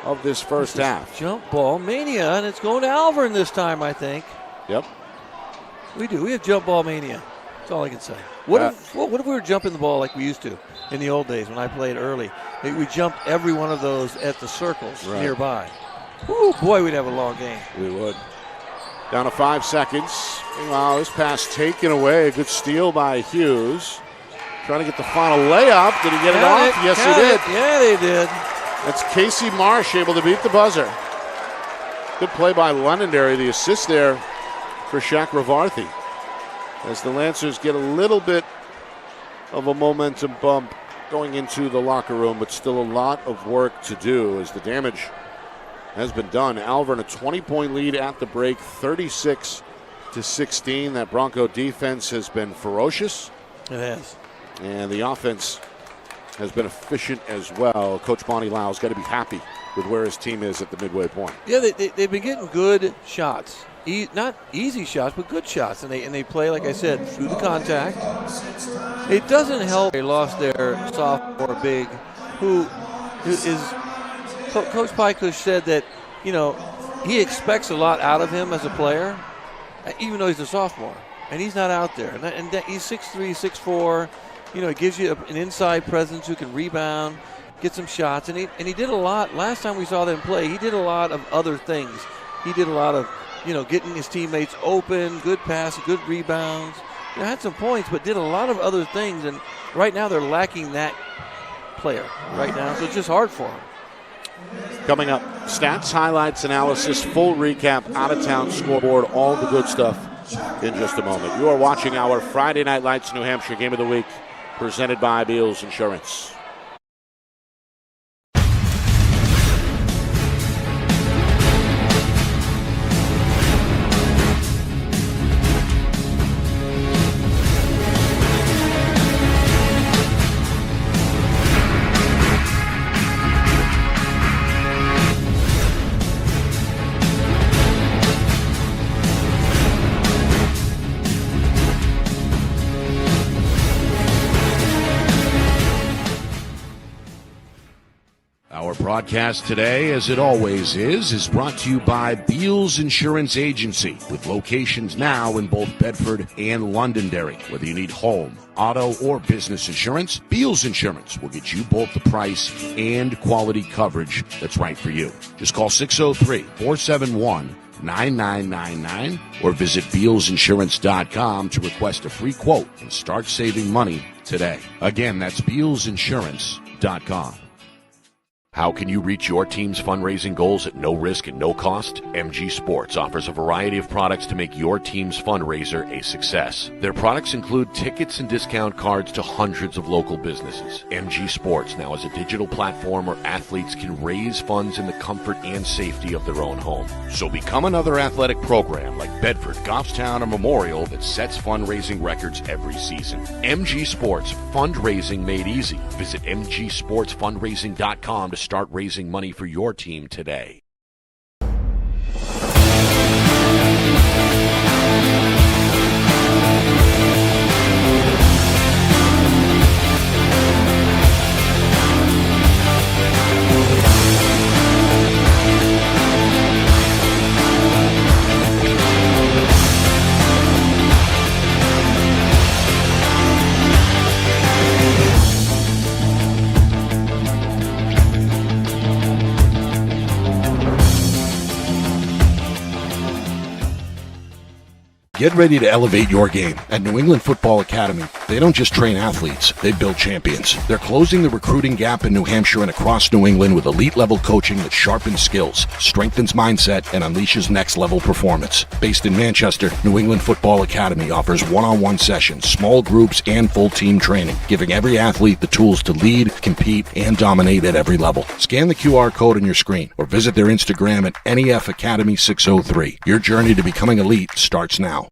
of this first half. Jump ball mania, and it's going to Alvirne this time, I think. Yep. We do. We have jump ball mania. That's all I can say. What if we were jumping the ball like we used to in the old days when I played early? We jumped every one of those at the circles nearby. Woo, boy, we'd have a long game. We would. Down to 5 seconds. Meanwhile, this pass taken away. A good steal by Hughes. Trying to get the final layup. Did he get it off? Yes, he did. Yeah, they did. That's Casey Marsh able to beat the buzzer. Good play by Londonderry. The assist there for Chakravarthy. As the Lancers get a little bit of a momentum bump going into the locker room, but still a lot of work to do as the damage has been done. Alvirne a 20-point lead at the break, 36-16. That Bronco defense has been ferocious. It has. And the offense has been efficient as well. Coach Bonnie Lyle's got to be happy with where his team is at the midway point. Yeah, they've been getting good shots. Not easy shots, but good shots. And they play, like I said, through the contact. It doesn't help they lost their sophomore big, who is Coach Pykush said that, he expects a lot out of him as a player, even though he's a sophomore. And he's not out there. And he's 6'3", 6'4". It gives you an inside presence who can rebound, get some shots. And he did a lot. Last time we saw them play, he did a lot of other things. He did a lot of, getting his teammates open, good pass, good rebounds. Had some points, but did a lot of other things. And right now they're lacking that player right now. So it's just hard for him. Coming up, stats, highlights, analysis, full recap, out-of-town scoreboard, all the good stuff in just a moment. You are watching our Friday Night Lights New Hampshire Game of the Week, presented by Beals Insurance. Broadcast today, as it always is brought to you by Beals Insurance Agency, with locations now in both Bedford and Londonderry. Whether you need home, auto, or business insurance, Beals Insurance will get you both the price and quality coverage that's right for you. Just call 603-471-9999 or visit BealsInsurance.com to request a free quote and start saving money today. Again, that's BealsInsurance.com. How can you reach your team's fundraising goals at no risk and no cost? MG Sports offers a variety of products to make your team's fundraiser a success. Their products include tickets and discount cards to hundreds of local businesses. MG Sports now has a digital platform where athletes can raise funds in the comfort and safety of their own home. So become another athletic program like Bedford, Goffstown, or Memorial that sets fundraising records every season. MG Sports, fundraising made easy. Visit mgsportsfundraising.com to start raising money for your team today. Get ready to elevate your game. At New England Football Academy, they don't just train athletes, they build champions. They're closing the recruiting gap in New Hampshire and across New England with elite-level coaching that sharpens skills, strengthens mindset, and unleashes next-level performance. Based in Manchester, New England Football Academy offers one-on-one sessions, small groups, and full-team training, giving every athlete the tools to lead, compete, and dominate at every level. Scan the QR code on your screen or visit their Instagram at NEF Academy 603. Your journey to becoming elite starts now.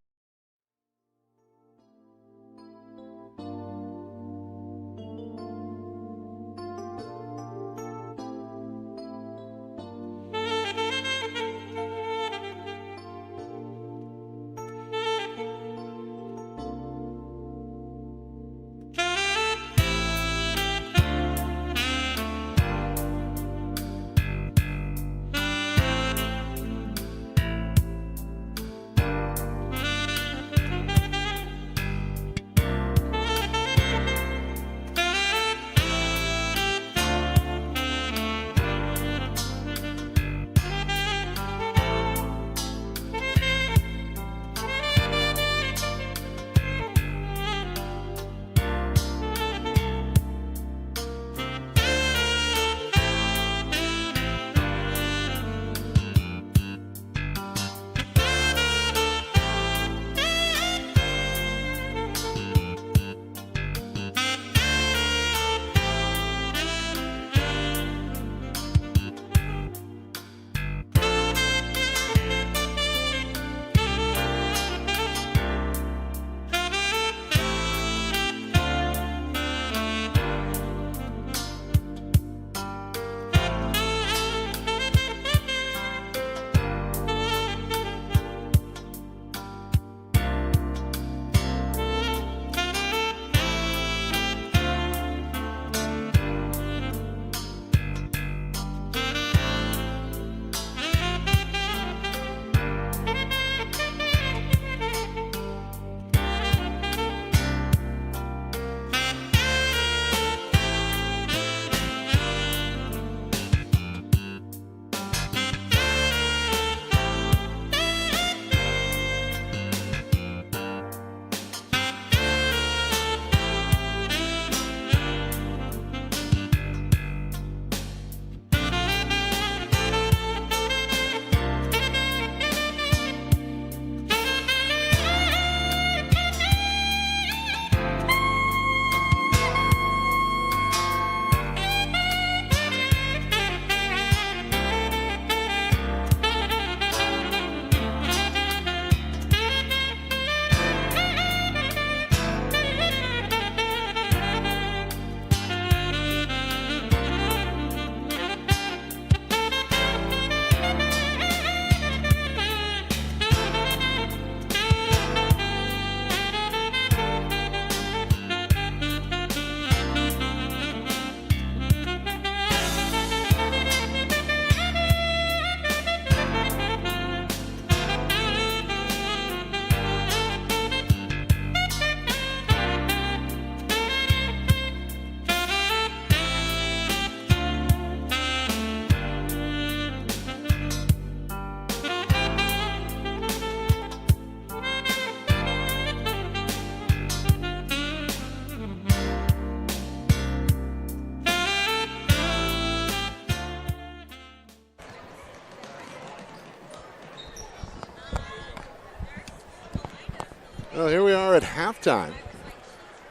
Well, here we are at halftime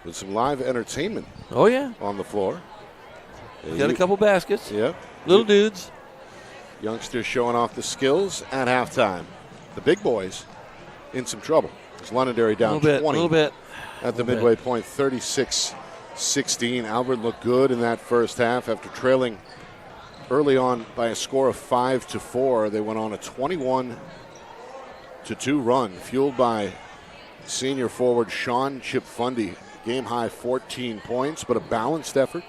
with some live entertainment Oh, yeah. on the floor. Got a couple baskets. Yep. Little dudes. Youngsters showing off the skills at halftime. The big boys in some trouble. It's Londonderry down 20 A little bit. at the midway point, 36-16. Alvirne looked good in that first half after trailing early on by a score of 5-4. They went on a 21-2 run, fueled by senior forward Sean Chip Fundy. Game high 14 points, but a balanced effort.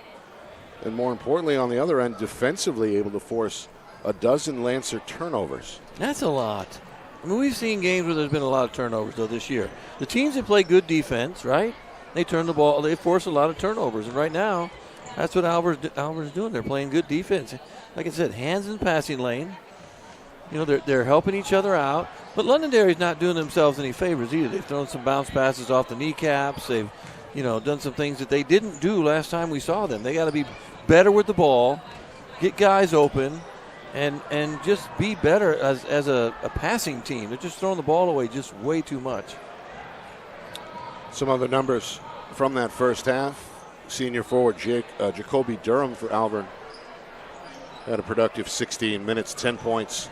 And more importantly, on the other end, defensively able to force a dozen Lancer turnovers. That's a lot. I mean, we've seen games where there's been a lot of turnovers, though, this year. The teams that play good defense, right, they turn the ball, they force a lot of turnovers. And right now, that's what Alvirne's doing. They're playing good defense. Like I said, hands in the passing lane. You know, they're helping each other out. But Londonderry's not doing themselves any favors either. They've thrown some bounce passes off the kneecaps. They've, done some things that they didn't do last time we saw them. They got to be better with the ball, get guys open, and just be better as a passing team. They're just throwing the ball away just way too much. Some other numbers from that first half. Senior forward Jacoby Durham for Alvirne had a productive 16 minutes, 10 points,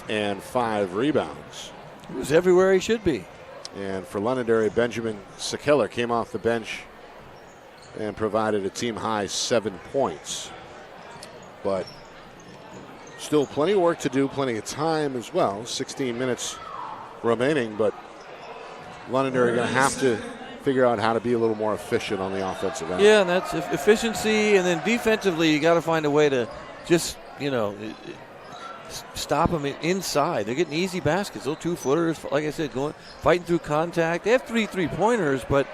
and 5 rebounds. He was everywhere he should be. And for Londonderry, Benjamin Sekeller came off the bench and provided a team-high 7 points. But still plenty of work to do, plenty of time as well. 16 minutes remaining, but Londonderry going to have to figure out how to be a little more efficient on the offensive end. Yeah, and that's efficiency, and then defensively, you got to find a way to just, stop them inside. They're getting easy baskets. Those 2-footers, like I said, fighting through contact. They have 3 3-pointers, but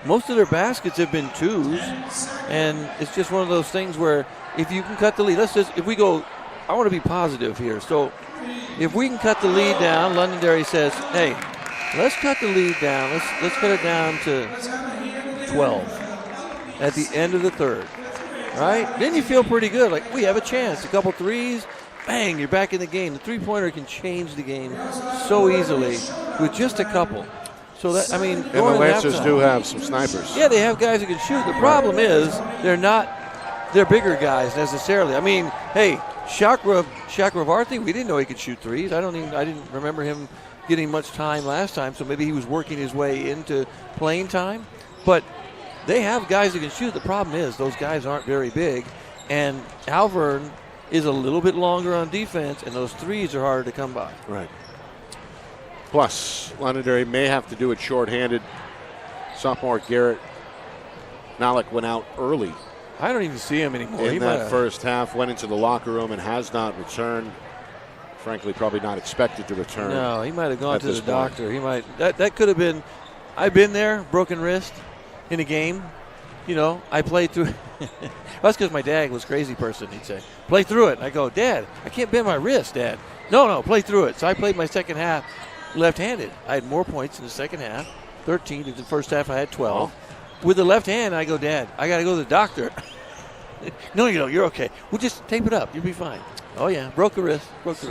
most of their baskets have been 2s, and it's just one of those things where if you can cut the lead, I want to be positive here. So if we can cut the lead down, Londonderry says, hey, let's cut the lead down. Let's cut it down to 12 at the end of the third, right? Then you feel pretty good. Like, we have a chance. A couple threes, bang, you're back in the game. The three-pointer can change the game so easily with just a couple. So that, and the Lancers do have some snipers. Yeah, they have guys who can shoot. The problem is they're bigger guys necessarily. Hey, Chakravarti, we didn't know he could shoot threes. I didn't remember him getting much time last time, so maybe he was working his way into playing time. But they have guys who can shoot. The problem is those guys aren't very big, and Alvirne is a little bit longer on defense, and those threes are harder to come by. Right. Plus, Londonderry may have to do it shorthanded. Sophomore Garrett Nalik went out early. I don't even see him anymore. In that first half, went into the locker room and has not returned. Frankly, probably not expected to return. No, he might have gone to the doctor. He might. That could have been. I've been there, broken wrist in a game. I played through. That's because my dad was a crazy person. He'd say, "Play through it." I go, "Dad, I can't bend my wrist, Dad." No, play through it. So I played my second half left-handed. I had more points in the second half, 13. In the first half, I had 12. With the left hand, I go, "Dad, I got to go to the doctor." No, you're okay. We'll just tape it up. You'll be fine. Oh, yeah, broke the wrist.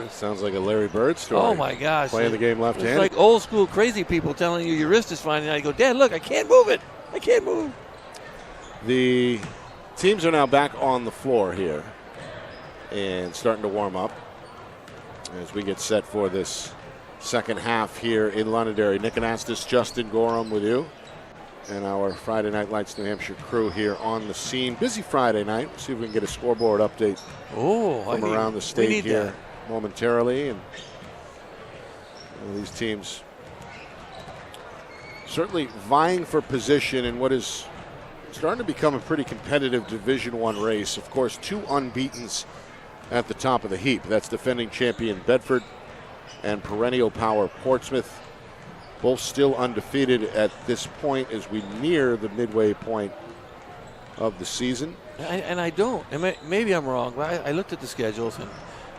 Sounds like a Larry Bird story. Oh, my gosh. Playing the game left-handed. It's like old school crazy people telling you your wrist is fine, and I go, "Dad, look, I can't move it. I can't move." The teams are now back on the floor here and starting to warm up as we get set for this second half here in Londonderry. Nick Anastas, Justin Gorham with you, and our Friday Night Lights New Hampshire crew here on the scene. Busy Friday night. See if we can get a scoreboard update from around the state here momentarily. And these teams certainly vying for position in what is starting to become a pretty competitive Division I race. Of course, 2 unbeatens at the top of the heap. That's defending champion Bedford and perennial power Portsmouth. Both still undefeated at this point as we near the midway point of the season. And I don't. Maybe I'm wrong, but I looked at the schedules, and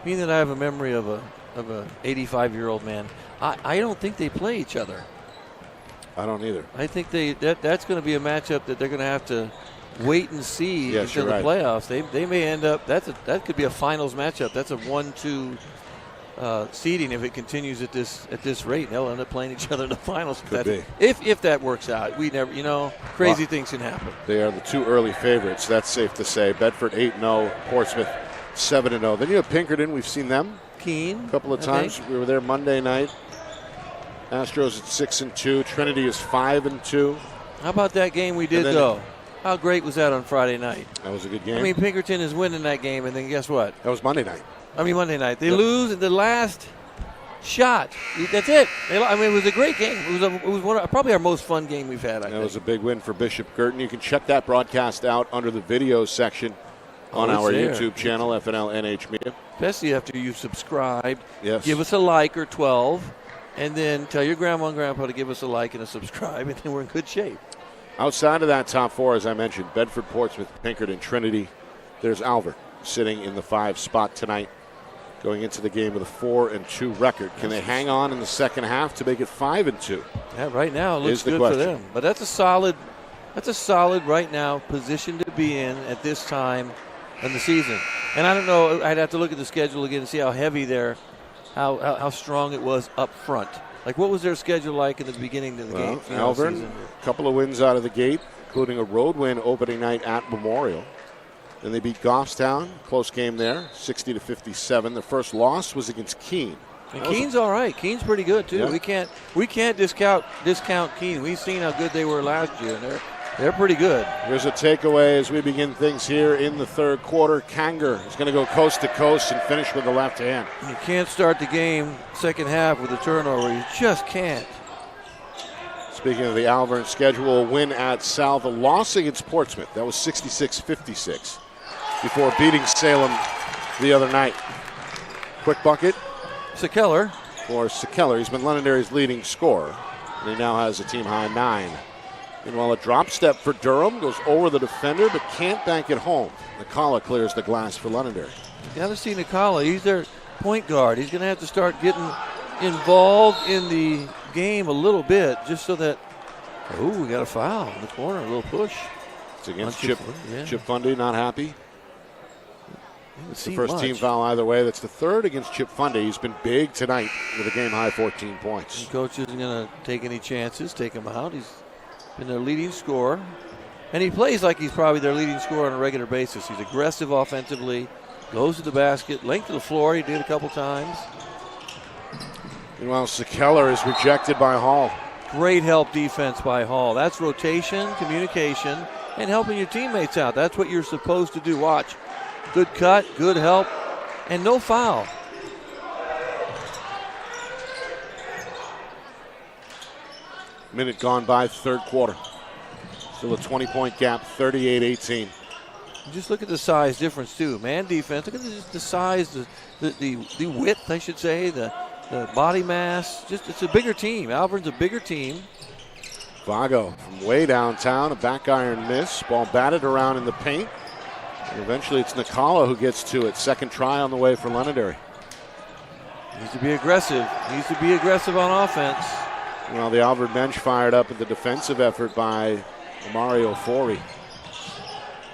being that I have a memory of a 85-year-old man, I don't think they play each other. I don't either. I think that's going to be a matchup that they're going to have to wait and see until the playoffs. They may end up that could be a finals matchup. That's a 1-2 seeding if it continues at this rate. They'll end up playing each other in the finals. If that works out. We never, crazy things can happen. They are the 2 early favorites. That's safe to say. Bedford 8-0, Portsmouth 7-0. Then you have Pinkerton. We've seen them Keene a couple of times. We were there Monday night. Astros at 6-2. Trinity is 5-2. How about that game we did though? How great was that on Friday night? That was a good game. Pinkerton is winning that game, and then guess what? That was Monday night. Monday night. They lose at the last shot. That's it. It was a great game. It was probably our most fun game we've had. That was a big win for Bishop Girton. You can check that broadcast out under the video section on our YouTube channel, FNLNH Media. Especially after you've subscribed. Yes. Give us a like or 12, and then tell your grandma and grandpa to give us a like and a subscribe, and then we're in good shape. Outside of that top 4, as I mentioned, Bedford, Portsmouth, Pinkerton, Trinity. There's Alvirne sitting in the 5 spot tonight, going into the game with a 4-2 record. Can they hang on in the second half to make it 5-2? Yeah, right now it looks good question. for them. But that's a solid right now position to be in at this time in the season. And I don't know, I'd have to look at the schedule again to see how heavy how strong it was up front. Like, what was their schedule like in the beginning of the game? Alvirne, a couple of wins out of the gate, including a road win opening night at Memorial. Then they beat Goffstown, close game there, 60-57. Their first loss was against Keene. And Keene's all right. Keene's pretty good too. Yeah. We can't discount Keene. We've seen how good they were last year, and they're pretty good. Here's a takeaway as we begin things here in the third quarter. Kanger is going to go coast to coast and finish with the left hand. You can't start the game second half with a turnover. You just can't. Speaking of the Alvirne schedule, a win at South, a loss against Portsmouth. That was 66-56 before beating Salem the other night. Quick bucket. Sekeller. For Sekeller. He's been Londonderry's leading scorer, and he now has a team-high 9. Meanwhile, a drop step for Durham, goes over the defender, but can't bank it home. Nakala clears the glass for Londonderry. You got to see Nakala. He's their point guard. He's going to have to start getting involved in the game a little bit, just so that, we got a foul in the corner, a little push. It's against Chip Fundy, not happy. It's the first team foul either way. That's the third against Chip Fundy. He's been big tonight with a game-high 14 points. The coach isn't going to take any chances, take him out. He's been their leading scorer. And he plays like he's probably their leading scorer on a regular basis. He's aggressive offensively, goes to the basket, length of the floor, he did a couple times. Meanwhile, Sekeller is rejected by Hall. Great help defense by Hall. That's rotation, communication, and helping your teammates out. That's what you're supposed to do. Watch. Good cut, good help, and no foul. Minute gone by, third quarter. Still a 20-point gap, 38-18. Just look at the size difference, too. Man defense, look at the size, the width, I should say, the body mass. Just it's a bigger team. Alvirne's a bigger team. Vago from way downtown, a back iron miss. Ball batted around in the paint. And eventually it's Nakala who gets to it. Second try on the way for Londonderry. Needs to be aggressive. Needs to be aggressive on offense. Well, the Alvirne bench fired up at the defensive effort by Mario Forey.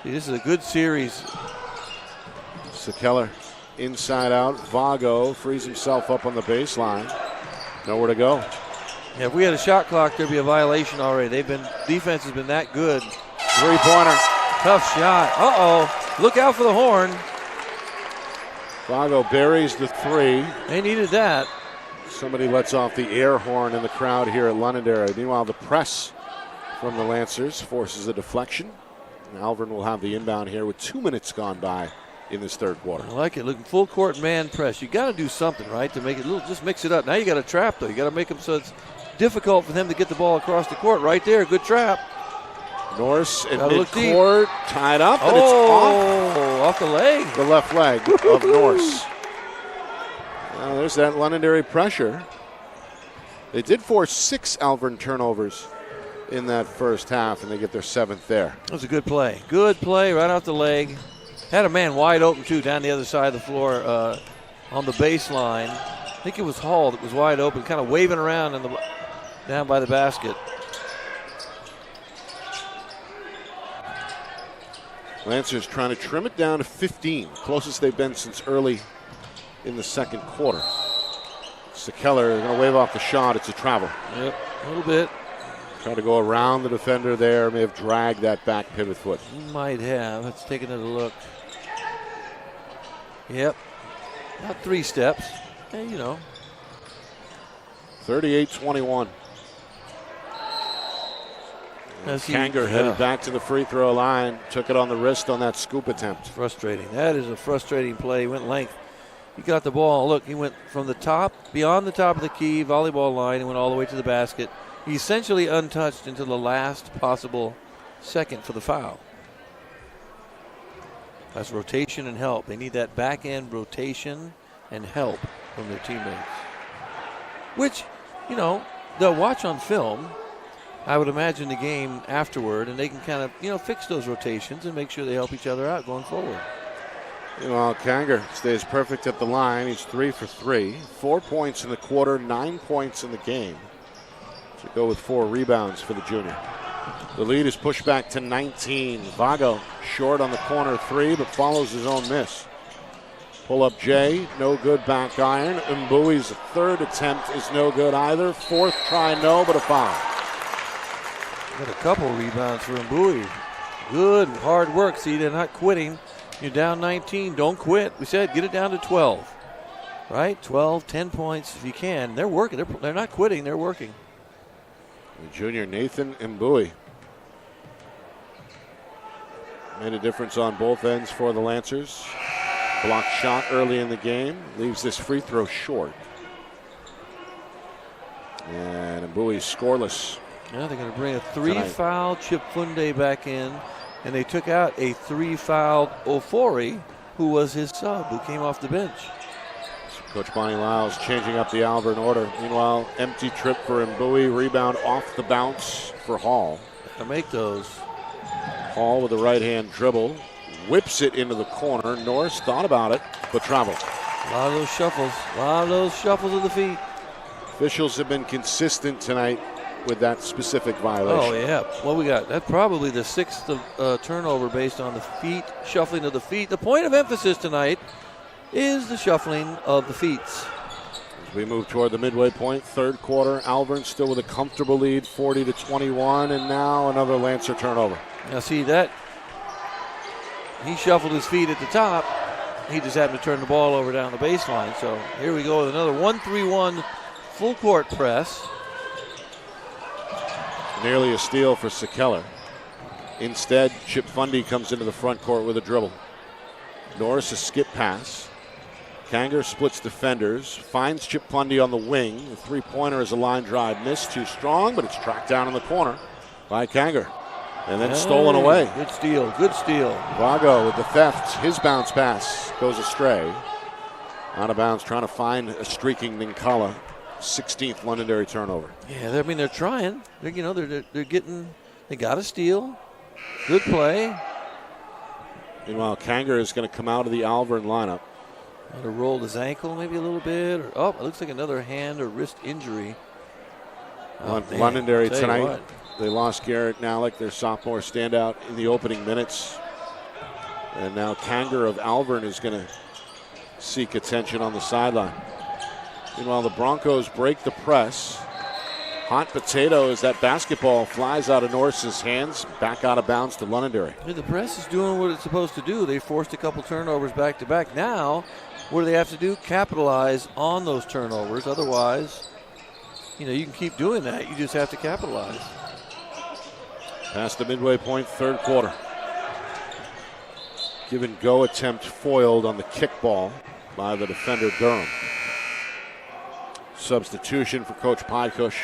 This is a good series. Sekeller inside out. Vago frees himself up on the baseline. Nowhere to go. Yeah, if we had a shot clock, there'd be a violation already. Defense has been that good. Three-pointer. Tough shot. Uh-oh. Look out for the horn. Vago buries the three. They needed that. Somebody lets off the air horn in the crowd here at Londonderry. Meanwhile, the press from the Lancers forces a deflection. And Alvirne will have the inbound here with 2 minutes gone by in this third quarter. I like it. Looking full court man press. You got to do something, right, to make it just mix it up. Now you got to trap, though. You got to make them so it's difficult for them to get the ball across the court. Right there, good trap. Norris at midcourt, tied up, and it's off the leg. The left leg of Norris. Well, there's that Londonderry pressure. They did force 6 Alvirne turnovers in that first half, and they get their 7th there. That was a good play. Good play right off the leg. Had a man wide open, too, down the other side of the floor on the baseline. I think it was Hall that was wide open, kind of waving around down by the basket. Lancers trying to trim it down to 15, closest they've been since early in the second quarter. Sekeller going to wave off the shot. It's a travel. Yep, a little bit. Trying to go around the defender there. May have dragged that back pivot foot. Might have. Let's take another look. Yep. About 3 steps. Hey, 38-21. Kanger headed back to the free throw line. Took it on the wrist on that scoop attempt. Frustrating. That is a frustrating play. He went length. He got the ball. Look, he went from the top, beyond the top of the key, volleyball line, and went all the way to the basket. He essentially untouched until the last possible second for the foul. That's rotation and help. They need that back end rotation and help from their teammates. Which, they'll watch on film, I would imagine, the game afterward, and they can kind of, fix those rotations and make sure they help each other out going forward. Meanwhile, Kanger stays perfect at the line. He's 3 for 3. 4 points in the quarter, 9 points in the game. Should go with 4 rebounds for the junior. The lead is pushed back to 19. Vago short on the corner 3, but follows his own miss. Pull up Jay, no good, back iron. Mbui's third attempt is no good either. Fourth try, no, but a foul. Got a couple rebounds for Mbui. Good hard work. See, they're not quitting. You're down 19. Don't quit. We said get it down to 12. Right? 12, 10 points if you can. They're working. They're not quitting. They're working. The junior Nathan Mbui made a difference on both ends for the Lancers. Blocked shot early in the game. Leaves this free throw short. And Mbui scoreless. Yeah, they're going to bring a 3-foul Chip Funde back in. And they took out a 3-fouled Ofori, who was his sub, who came off the bench. So Coach Bonnie Lyles changing up the Alvirne order. Meanwhile, empty trip for Mbui. Rebound off the bounce for Hall. To make those. Hall with a right-hand dribble. Whips it into the corner. Norris thought about it, but traveled. A lot of those shuffles. A lot of those shuffles of the feet. Officials have been consistent tonight with that specific violation. Oh, yeah. What we got? That's probably the 6th turnover based on the feet, shuffling of the feet. The point of emphasis tonight is the shuffling of the feet. As we move toward the midway point, third quarter, Alvirne still with a comfortable lead, 40-21, and now another Lancer turnover. Now, see that? He shuffled his feet at the top. He just happened to turn the ball over down the baseline. So here we go with another 1-3-1 full court press. Nearly a steal for Sekeller. Instead, Chip Fundy comes into the front court with a dribble. Norris a skip pass. Kanger splits defenders, finds Chip Fundy on the wing. The three-pointer is a line drive miss, too strong, but it's tracked down in the corner by Kanger. And then stolen away. Good steal, good steal. Vago with the theft. His bounce pass goes astray. Out of bounds, trying to find a streaking Ninkala. 16th Londonderry turnover. Yeah, I mean they're trying. They're getting. They got a steal. Good play. Meanwhile, Kanger is going to come out of the Alvirne lineup. Might have rolled his ankle maybe a little bit. Or, it looks like another hand or wrist injury. Londonderry tonight. They lost Garrett Nalick, their sophomore standout, in the opening minutes. And now Kanger of Alvirne is going to seek attention on the sideline. Meanwhile, the Broncos break the press. Hot potato as that basketball flies out of Norris's hands, back out of bounds to Londonderry. Yeah, the press is doing what it's supposed to do. They forced a couple turnovers back to back. Now, what do they have to do? Capitalize on those turnovers. Otherwise, you can keep doing that. You just have to capitalize. Past the midway point, third quarter. Give and go attempt foiled on the kickball by the defender Durham. Substitution for Coach Pykush.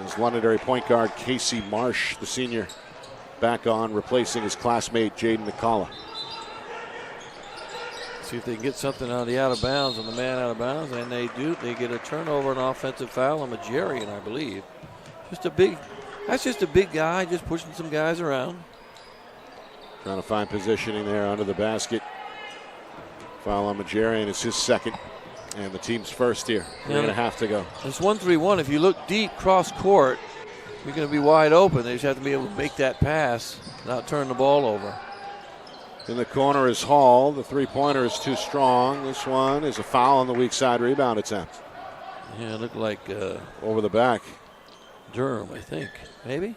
As Londonderry point guard Casey Marsh, the senior, back on, replacing his classmate Jaden McCullough. See if they can get something out of the out of bounds on the man out of bounds, and they do. They get a turnover, an offensive foul on Majarian, I believe. That's just a big guy, just pushing some guys around. Trying to find positioning there under the basket. Foul on Majarian is his second, and the team's first here. 3.5 to go. It's 1-3-1. If you look deep cross court, you're going to be wide open. They just have to be able to make that pass, not turn the ball over. In the corner is Hall. The three-pointer is too strong. This one is a foul on the weak side rebound attempt. Yeah, it looked like over the back. Durham, I think. Maybe?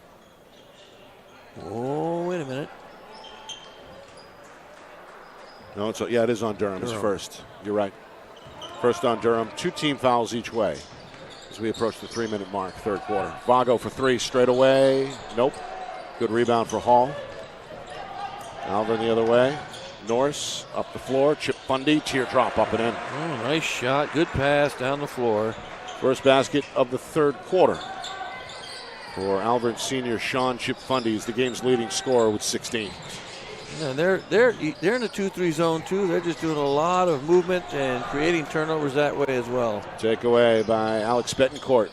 Oh, wait a minute. No, it is on Durham. It's first. You're right. First on Durham. 2 team fouls each way as we approach the 3-minute mark, third quarter. Vago for 3 straight away. Nope. Good rebound for Hall. Alvirne the other way. Norris up the floor. Chip Fundy, teardrop up and in. Oh, nice shot. Good pass down the floor. First basket of the third quarter for Alvirne senior Sean Chip Fundy. He's the game's leading scorer with 16. Yeah, they're in the 2-3 zone too. They're just doing a lot of movement and creating turnovers that way as well. Takeaway by Alex Betancourt.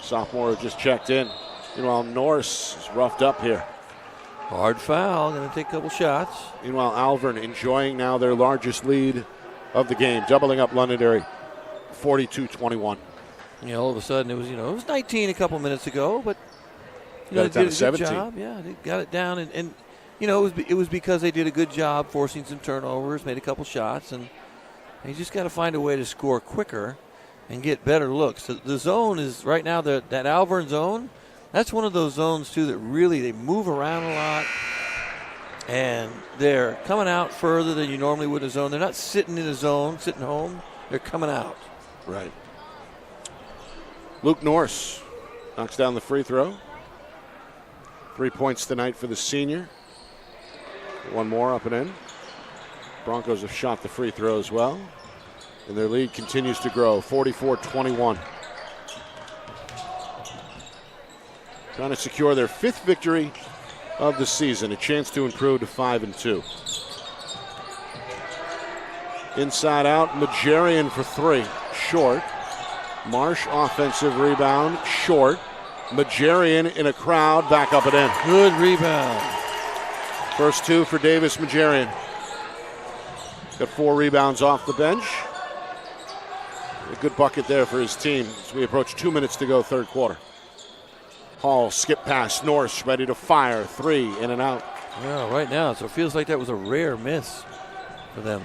Sophomore just checked in. Meanwhile, Norris is roughed up here. Hard foul, going to take a couple shots. Meanwhile, Alvirne enjoying now their largest lead of the game, doubling up Londonderry, 42-21. All of a sudden it was 19 a couple minutes ago, but Got it they down did to a good 17. job. Yeah, they got it down, and it was because they did a good job forcing some turnovers, made a couple shots, and you just got to find a way to score quicker and get better looks. The zone is right now that Alvirne zone. That's one of those zones too that really they move around a lot, and they're coming out further than you normally would in a zone. They're not sitting in a zone, sitting home. They're coming out. Right. Luke Norse knocks down the free throw. 3 points tonight for the senior. One more up and in. Broncos have shot the free throw as well, and their lead continues to grow, 44-21. Trying to secure their 5th victory of the season, a chance to improve to 5-2. Inside out, Majarian for 3, short. Marsh offensive rebound, short. Majarian in a crowd, back up and in. Good rebound. First 2 for Davis Majarian. Got 4 rebounds off the bench. A good bucket there for his team as we approach 2 minutes to go, third quarter. Hall, skip pass, Norse ready to fire. 3 in and out. Yeah, right now, so it feels like that was a rare miss for them.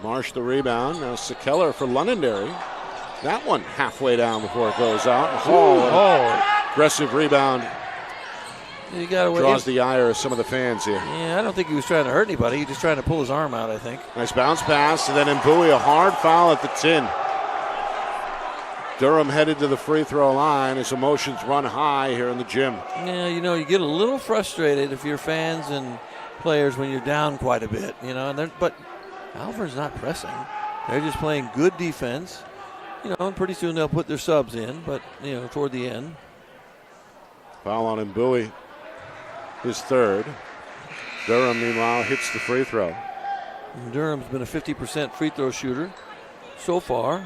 Marsh the rebound. Now Sekeller for Londonderry. That one halfway down before it goes out. Hall, aggressive rebound. You got to Draws the ire of some of the fans here. Yeah, I don't think he was trying to hurt anybody. He was just trying to pull his arm out, I think. Nice bounce pass, and then Mbui, a hard foul at the 10. Durham headed to the free throw line as emotions run high here in the gym. Yeah, you get a little frustrated if you're fans and players when you're down quite a bit, but Alvirne's not pressing. They're just playing good defense, and pretty soon they'll put their subs in, but, toward the end. Foul on Mbui, his 3rd. Durham, meanwhile, hits the free throw. And Durham's been a 50% free throw shooter so far.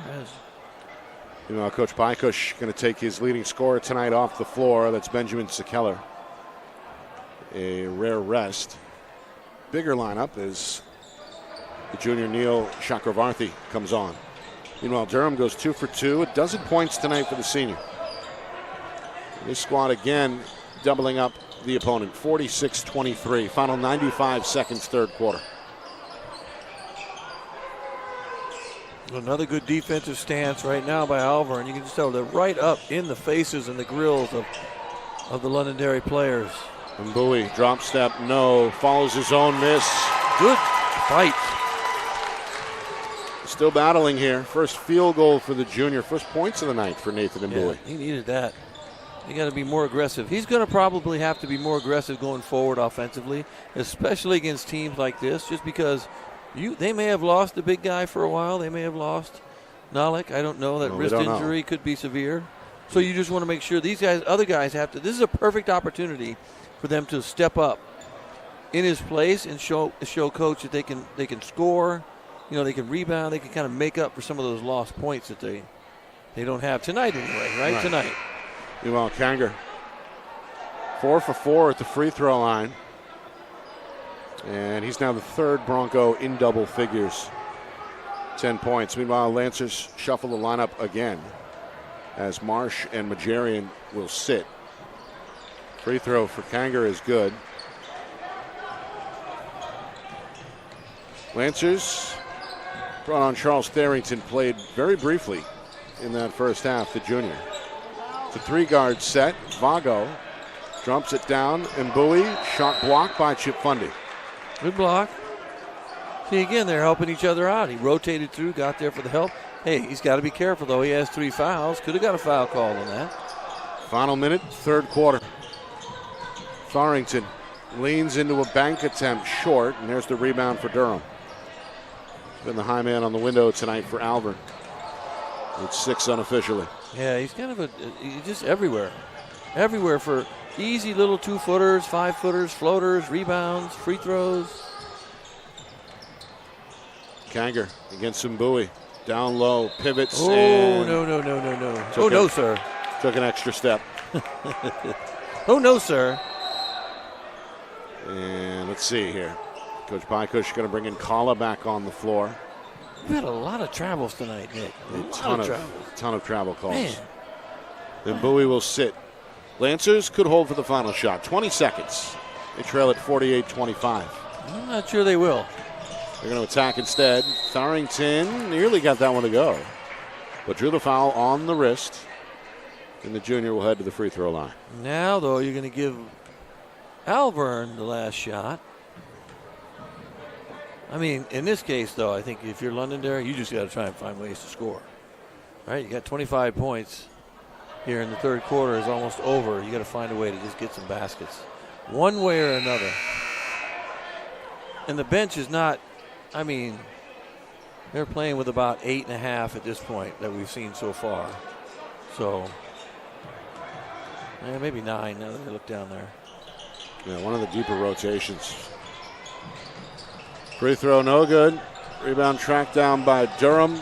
Coach Bykush going to take his leading scorer tonight off the floor. That's Benjamin Sekeller. A rare rest. Bigger lineup as the junior Neil Chakravarthi comes on. Meanwhile, Durham goes 2 for 2. A dozen points tonight for the senior. This squad again doubling up the opponent, 46-23. Final 95 seconds, third quarter. Another good defensive stance right now by Alvirne. You can just tell they're right up in the faces and the grills of the Londonderry players. Mbui, drop step, no. Follows his own miss. Good fight. Still battling here. First field goal for the junior. First points of the night for Nathan Mbui. Yeah, he needed that. You got to be more aggressive. He's going to probably have to be more aggressive going forward offensively, especially against teams like this, just because they may have lost the big guy for a while. They may have lost Nalik. I don't know. That wrist injury could be severe. So you just want to make sure these guys, other guys have to. This is a perfect opportunity for them to step up in his place and show coach that they can score. They can rebound. They can kind of make up for some of those lost points that they don't have tonight anyway, right? Tonight. Meanwhile, Kanger, 4 for 4 at the free throw line. And he's now the 3rd Bronco in double figures. 10 points. Meanwhile, Lancers shuffle the lineup again as Marsh and Majarian will sit. Free throw for Kanger is good. Lancers brought on Charles Tharrington, played very briefly in that first half, the junior. It's a 3-guard set. Vago dumps it down. Mbui, shot blocked by Chip Fundy. Good block. See, again, they're helping each other out. He rotated through, got there for the help. Hey, he's got to be careful, though. He has 3 fouls. Could have got a foul call on that. Final minute, third quarter. Tharrington leans into a bank attempt short, and there's the rebound for Durham. Been the high man on the window tonight for Alvirne. It's 6 unofficially. Yeah, he's kind of he's just everywhere. Everywhere for easy little 2-footers, 5-footers, floaters, rebounds, free throws. Kanger against Mbui. Down low, pivots. Oh, and no. Oh, no, sir. Took an extra step. Oh, no, sir. And let's see here. Coach Bycush going to bring in Kala back on the floor. We've had a lot of travels tonight, Nick. A ton of travel calls. Man. Then Bowie will sit. Lancers could hold for the final shot. 20 seconds. They trail at 48-25. I'm not sure they will. They're going to attack instead. Farrington nearly got that one to go, but drew the foul on the wrist. And the junior will head to the free throw line. Now, though, you're going to give Alvirne the last shot. I mean, in this case, though, I think if you're Londonderry, you just got to try and find ways to score. All right, you got 25 points here in the third quarter. Is almost over. You got to find a way to just get some baskets, one way or another. And the bench is not. I mean, they're playing with about 8.5 at this point that we've seen so far. So, yeah, maybe 9 now that I look down there. Yeah, one of the deeper rotations. Free throw, no good. Rebound tracked down by Durham.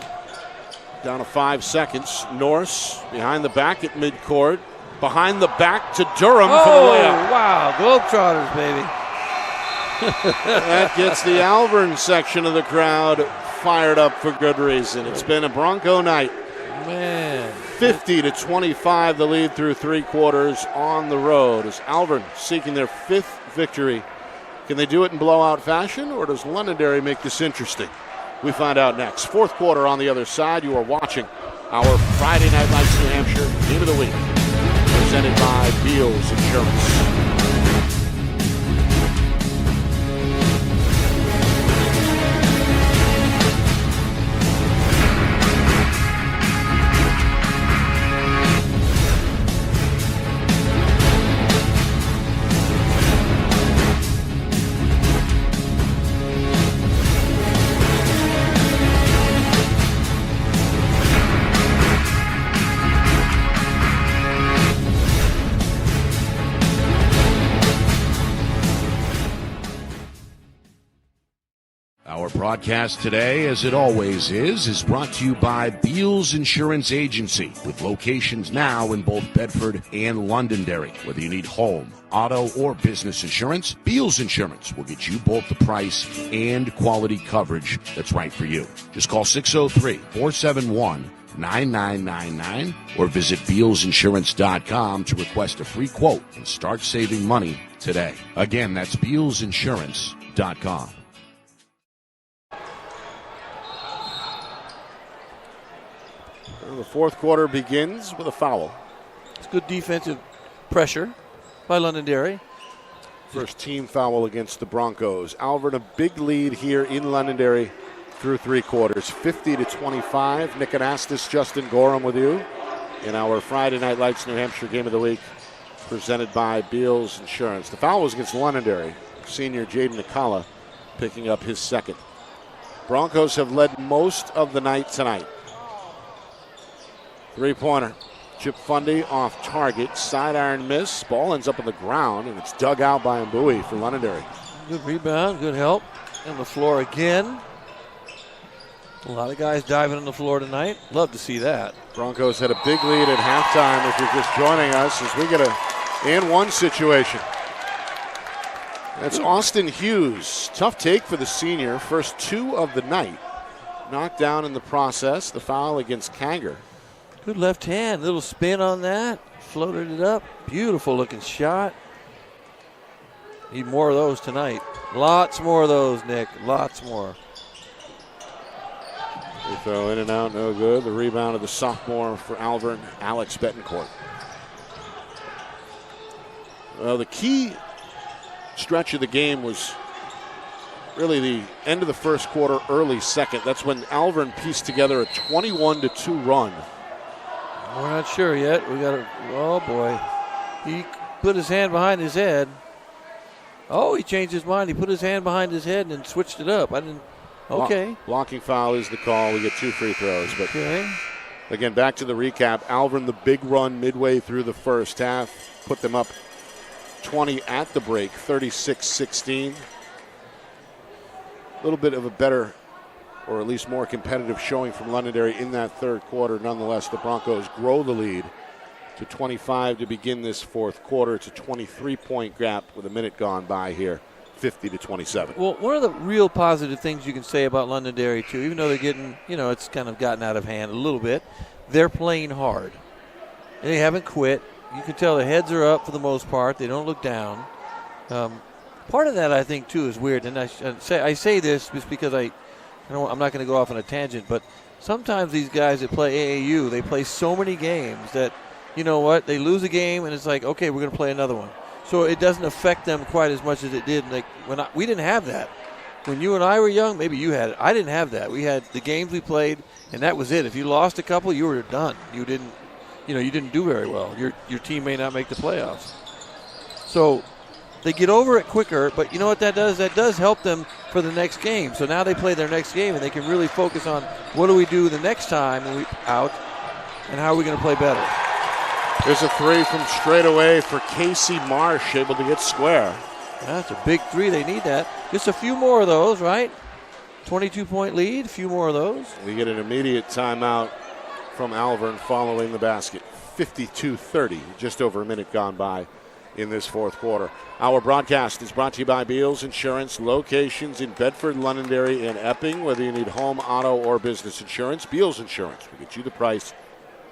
Down to 5 seconds. Norse behind the back at midcourt. Behind the back to Durham for the layup. Wow, Globetrotters, baby. That gets the Alvirne section of the crowd fired up for good reason. It's been a Bronco night. Man. 50-25 the lead through 3 quarters on the road as Alvirne seeking their 5th victory. Can they do it in blowout fashion, or does Londonderry make this interesting? We find out next. 4th quarter on the other side. You are watching our Friday Night Lights New Hampshire Game of the Week, presented by Beals Insurance. Our broadcast today, as it always is brought to you by Beals Insurance Agency, with locations now in both Bedford and Londonderry. Whether you need home, auto, or business insurance, Beals Insurance will get you both the price and quality coverage that's right for you. Just call 603-471-9999 or visit BealsInsurance.com to request a free quote and start saving money today. Again, that's BealsInsurance.com. The 4th quarter begins with a foul. It's good defensive pressure by Londonderry. First team foul against the Broncos. Alvirne a big lead here in Londonderry through 3 quarters. 50-25. Nick Anastas, Justin Gorham with you in our Friday Night Lights New Hampshire Game of the Week, presented by Beals Insurance. The foul was against Londonderry. Senior Jaden Nikala picking up his 2nd. Broncos have led most of the night tonight. 3-pointer. Chip Fundy off target. Side iron miss. Ball ends up on the ground, and it's dug out by Mbui for Londonderry. Good rebound, good help. On the floor again. A lot of guys diving on the floor tonight. Love to see that. Broncos had a big lead at halftime if you're just joining us as we get a and-1 situation. That's Austin Hughes. Tough take for the senior. First 2 of the night. Knocked down in the process. The foul against Kanger. Good left hand, little spin on that. Floated it up. Beautiful looking shot. Need more of those tonight. Lots more of those, Nick. Lots more. They throw in and out, no good. The rebound of the sophomore for Alvirne, Alex Betancourt. Well, the key stretch of the game was really the end of the first quarter, early second. That's when Alvirne pieced together a 21-2 run. We're not sure yet. We got to, oh boy. He put his hand behind his head. Oh, he changed his mind. He put his hand behind his head and then switched it up. I didn't, okay. Blocking foul is the call. We get 2 free throws. But okay. Again, back to the recap. Alvirne, the big run midway through the first half, put them up 20 at the break, 36-16. A little bit of a better, or at least more competitive showing from Londonderry in that third quarter. Nonetheless, the Broncos grow the lead to 25 to begin this fourth quarter. It's a 23-point gap with a minute gone by here, 50 to 27. Well, one of the real positive things you can say about Londonderry, too, even though they're getting, it's kind of gotten out of hand a little bit, they're playing hard. And they haven't quit. You can tell their heads are up for the most part. They don't look down. Part of that, I think, too, is weird. And I say this just because I'm not going to go off on a tangent, but sometimes these guys that play AAU, they play so many games that, you know what, they lose a game and it's like, okay, we're going to play another one. So it doesn't affect them quite as much as it did. Like we didn't have that. When you and I were young, maybe you had it. I didn't have that. We had the games we played, and that was it. If you lost a couple, you were done. You didn't do very well. Your team may not make the playoffs. So they get over it quicker, but you know what that does? That does help them for the next game. So now they play their next game, and they can really focus on what do we do the next time when we out, and how are we going to play better. There's a three from straight away for Casey Marsh, able to get square. That's a big three. They need that. Just a few more of those, right? 22-point lead, a few more of those. We get an immediate timeout from Alvirne following the basket. 52-30, just over a minute gone by in this fourth quarter. Our broadcast is brought to you by Beals Insurance, locations in Bedford, Londonderry, and Epping. Whether you need home, auto, or business insurance, Beals Insurance will get you the price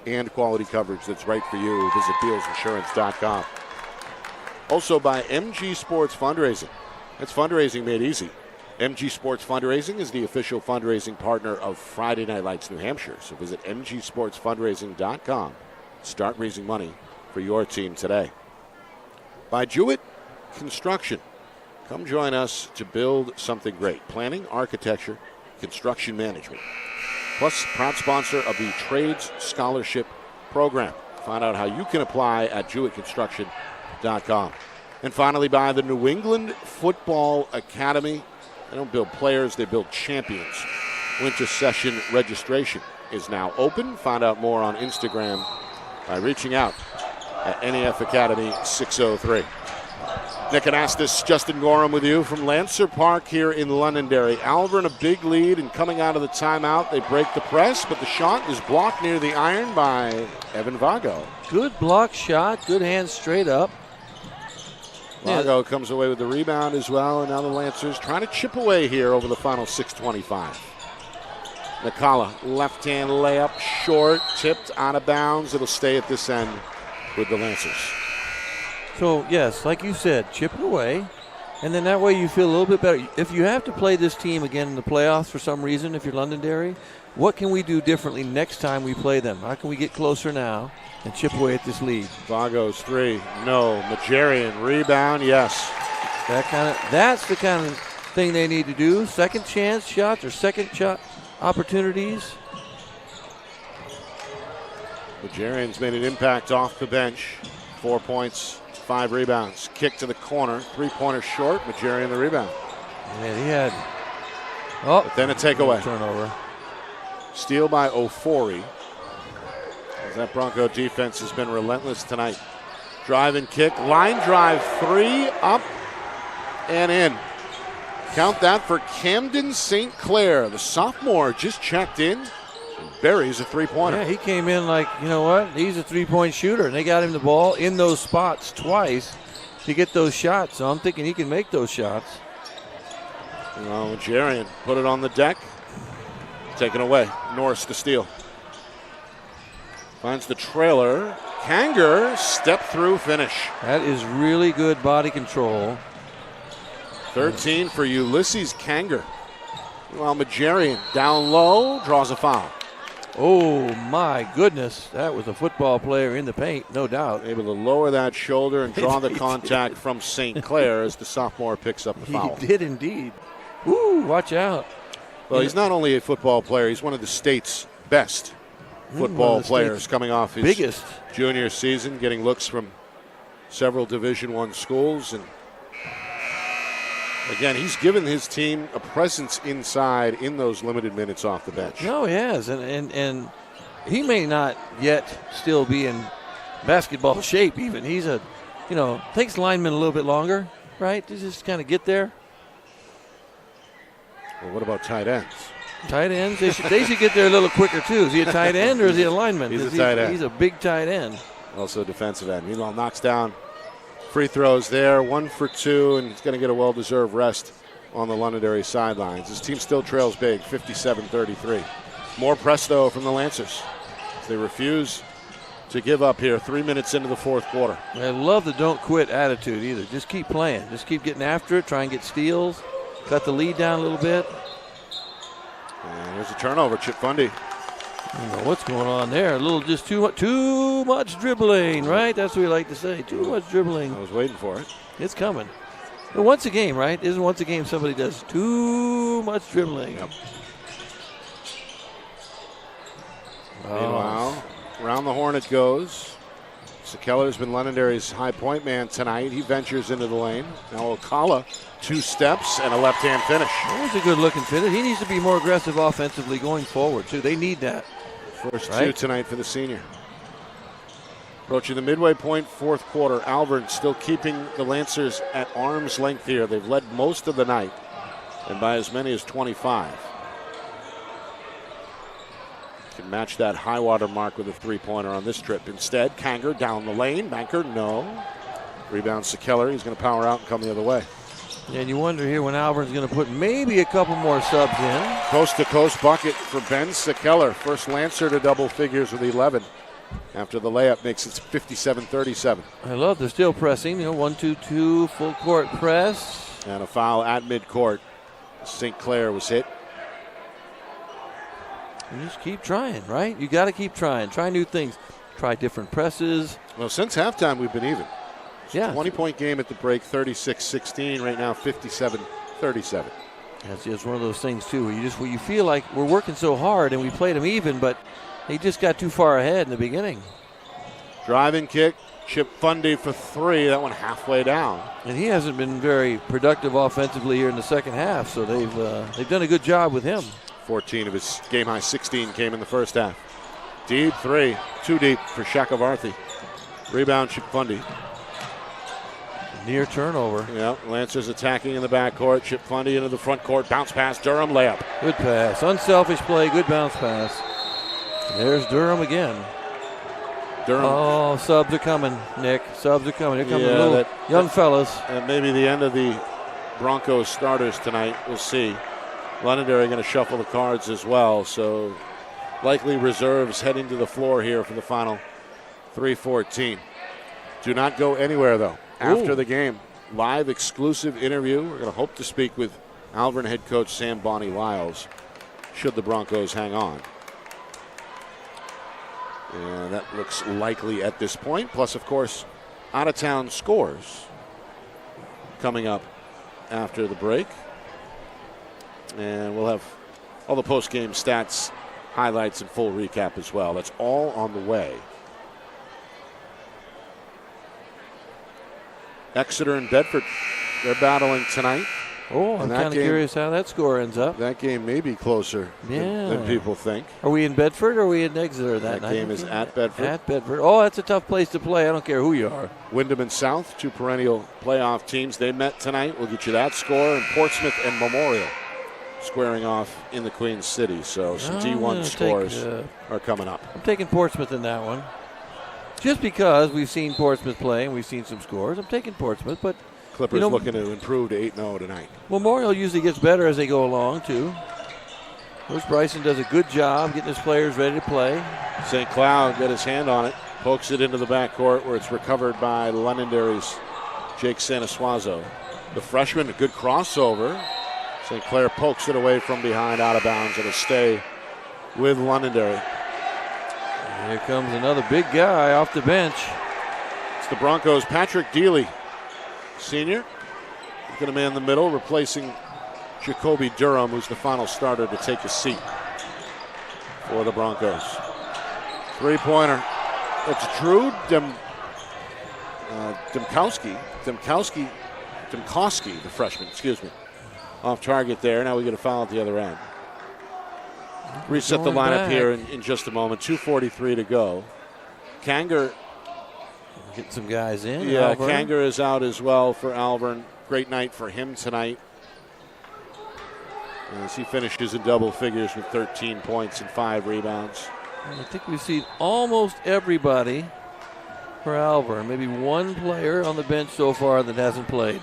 and quality coverage that's right for you. Visit BealsInsurance.com. Also by MG Sports Fundraising. That's fundraising made easy. MG Sports Fundraising is the official fundraising partner of Friday Night Lights New Hampshire. So visit MGSportsFundraising.com. Start raising money for your team today. By Jewett Construction. Come join us to build something great. Planning, architecture, construction management. Plus, proud sponsor of the Trades Scholarship Program. Find out how you can apply at JewettConstruction.com. And finally, by the New England Football Academy. They don't build players, they build champions. Winter session registration is now open. Find out more on Instagram by reaching out at NEF Academy 603. Nick Anastas, Justin Gorham with you from Lancer Park here in Londonderry. Alvirne a big lead, and coming out of the timeout, they break the press, but the shot is blocked near the iron by Evan Vago. Good block shot, good hand straight up. Vago comes away with the rebound as well, and now the Lancers trying to chip away here over the final 6:25. Nakala, left-hand layup, short, tipped, out of bounds. It'll stay at this end with the Lancers. So, yes, like you said, chip it away, and then that way you feel a little bit better. If you have to play this team again in the playoffs for some reason, if you're Londonderry, what can we do differently next time we play them? How can we get closer now and chip away at this lead? Vago's three, no. Majarian, rebound, yes. That's the kind of thing they need to do. Second chance shots or second shot opportunities. Majarian's made an impact off the bench. 4 points, 5 rebounds. Kick to the corner, three-pointer short. Majarian the rebound. Yeah, he had. Oh, but then a takeaway. Turnover. Steal by Ofori. As that Bronco defense has been relentless tonight. Drive and kick, line drive, three, up and in. Count that for Camden St. Clair. The sophomore just checked in and buries a three-pointer. Yeah, he came in like, you know what, he's a three-point shooter, and they got him the ball in those spots twice to get those shots. So I'm thinking he can make those shots. Well, Majarian put it on the deck. Taken away. Norris to steal. Finds the trailer. Kanger, step through finish. That is really good body control. 13 for Ulysses Kanger. While Majarian down low draws a foul. Oh my goodness, that was a football player in the paint, no doubt. Able to lower that shoulder and draw the contact from St. Clair as the sophomore picks up the foul. He did indeed. Ooh, watch out. Well, he's not only a football player, he's one of the state's best football players coming off his biggest junior season, getting looks from several Division I schools. And again, he's given his team a presence inside in those limited minutes off the bench. No, he has. And he may not yet still be in basketball shape even. He's takes linemen a little bit longer, right, to just kind of get there. Well, what about tight ends? Tight ends, they should get there a little quicker too. Is he a tight end or is he a lineman? He's a tight end. He's a big tight end. Also defensive end. Meanwhile, knocks down free throws there. 1 for 2, and he's going to get a well-deserved rest on the Londonderry sidelines. His team still trails big, 57-33. More press, though, from the Lancers. They refuse to give up here 3 minutes into the fourth quarter. I love the don't quit attitude either. Just keep playing. Just keep getting after it. Try and get steals. Cut the lead down a little bit. And here's a turnover. Chip Fundy. I don't know what's going on there. A little just too much dribbling, right? That's what we like to say. Too much dribbling. I was waiting for it. It's coming. And once a game, right? Isn't once a game somebody does too much dribbling. Yep. Oh. Meanwhile, around the horn it goes. Keller's been Londonderry's high point man tonight. He ventures into the lane. Now Ocala, 2 steps and a left-hand finish. That was a good-looking finish. He needs to be more aggressive offensively going forward, too. They need that. First right? 2 tonight for the senior. Approaching the midway point, fourth quarter. Alvirne still keeping the Lancers at arm's length here. They've led most of the night, and by as many as 25. Can match that high water mark with a 3-pointer on this trip. Instead, Kanger down the lane. Banker, no. Rebounds to Keller. He's going to power out and come the other way. Yeah, and you wonder here when Alvirne's going to put maybe a couple more subs in. Coast-to-coast bucket for Ben Sekeller. First Lancer to double figures with 11. After the layup makes it 57-37. I love they're still pressing. 1-2-2 full court press. And a foul at midcourt. St. Clair was hit. You just keep trying, right? You got to keep trying. Try new things. Try different presses. Well, since halftime, we've been even. Yeah. 20-point game at the break, 36-16. Right now, 57-37. That's just one of those things, too, where you feel like we're working so hard and we played them even, but they just got too far ahead in the beginning. Driving kick. Chip Fundy for 3. That one halfway down. And he hasn't been very productive offensively here in the second half, so they've done a good job with him. 14 of his game-high 16 came in the first half. Deep 3. Too deep for Chakravarthy. Rebound, Chip Fundy. Near turnover. Yeah, Lancers attacking in the backcourt. Chip Fundy into the front court. Bounce pass. Durham layup. Good pass. Unselfish play. Good bounce pass. There's Durham again. Durham. Oh, subs are coming, Nick. Subs are coming. Here come the Yeah, little young fellas. And maybe the end of the Broncos starters tonight. We'll see. Londonderry going to shuffle the cards as well. So likely reserves heading to the floor here for the final 3:14. Do not go anywhere, though. After the game, live exclusive interview. We're going to hope to speak with Alvirne head coach Sam Bonnie Lyles, should the Broncos hang on. And that looks likely at this point. Plus, of course, out-of-town scores coming up after the break. And we'll have all the post-game stats, highlights, and full recap as well. That's all on the way. Exeter and Bedford, they're battling tonight. Oh, I'm kind of curious how that score ends up. That game may be closer than people think. Are we in Bedford or are we in Exeter that night? That game is at Bedford. At Bedford. Oh, that's a tough place to play. I don't care who you are. Wyndham and South, 2 perennial playoff teams. They met tonight. We'll get you that score. And Portsmouth and Memorial squaring off in the Queen City. So some D1 scores are coming up. I'm taking Portsmouth in that one. Just because we've seen Portsmouth play and we've seen some scores. I'm taking Portsmouth, but Clippers looking to improve to 8-0 tonight. Memorial usually gets better as they go along, too. Coach Bryson does a good job getting his players ready to play. St. Cloud got his hand on it, pokes it into the backcourt where it's recovered by Londonderry's Jake Sanasuazo. The freshman, a good crossover. St. Clair pokes it away from behind, out of bounds. It'll stay with Londonderry. Here comes another big guy off the bench. It's the Broncos' Patrick Deely, senior. He's going to man the middle, replacing Jacoby Durham, who's the final starter to take a seat for the Broncos. 3-pointer. It's Drew Demkowski, the freshman, off target there. Now we get a foul at the other end. Reset the lineup here in just a moment. 2:43 to go. Kanger. Getting some guys in. Yeah, Alvirne. Kanger is out as well for Alvirne. Great night for him tonight, as he finishes in double figures with 13 points and 5 rebounds. I think we've seen almost everybody for Alvirne. Maybe one player on the bench so far that hasn't played.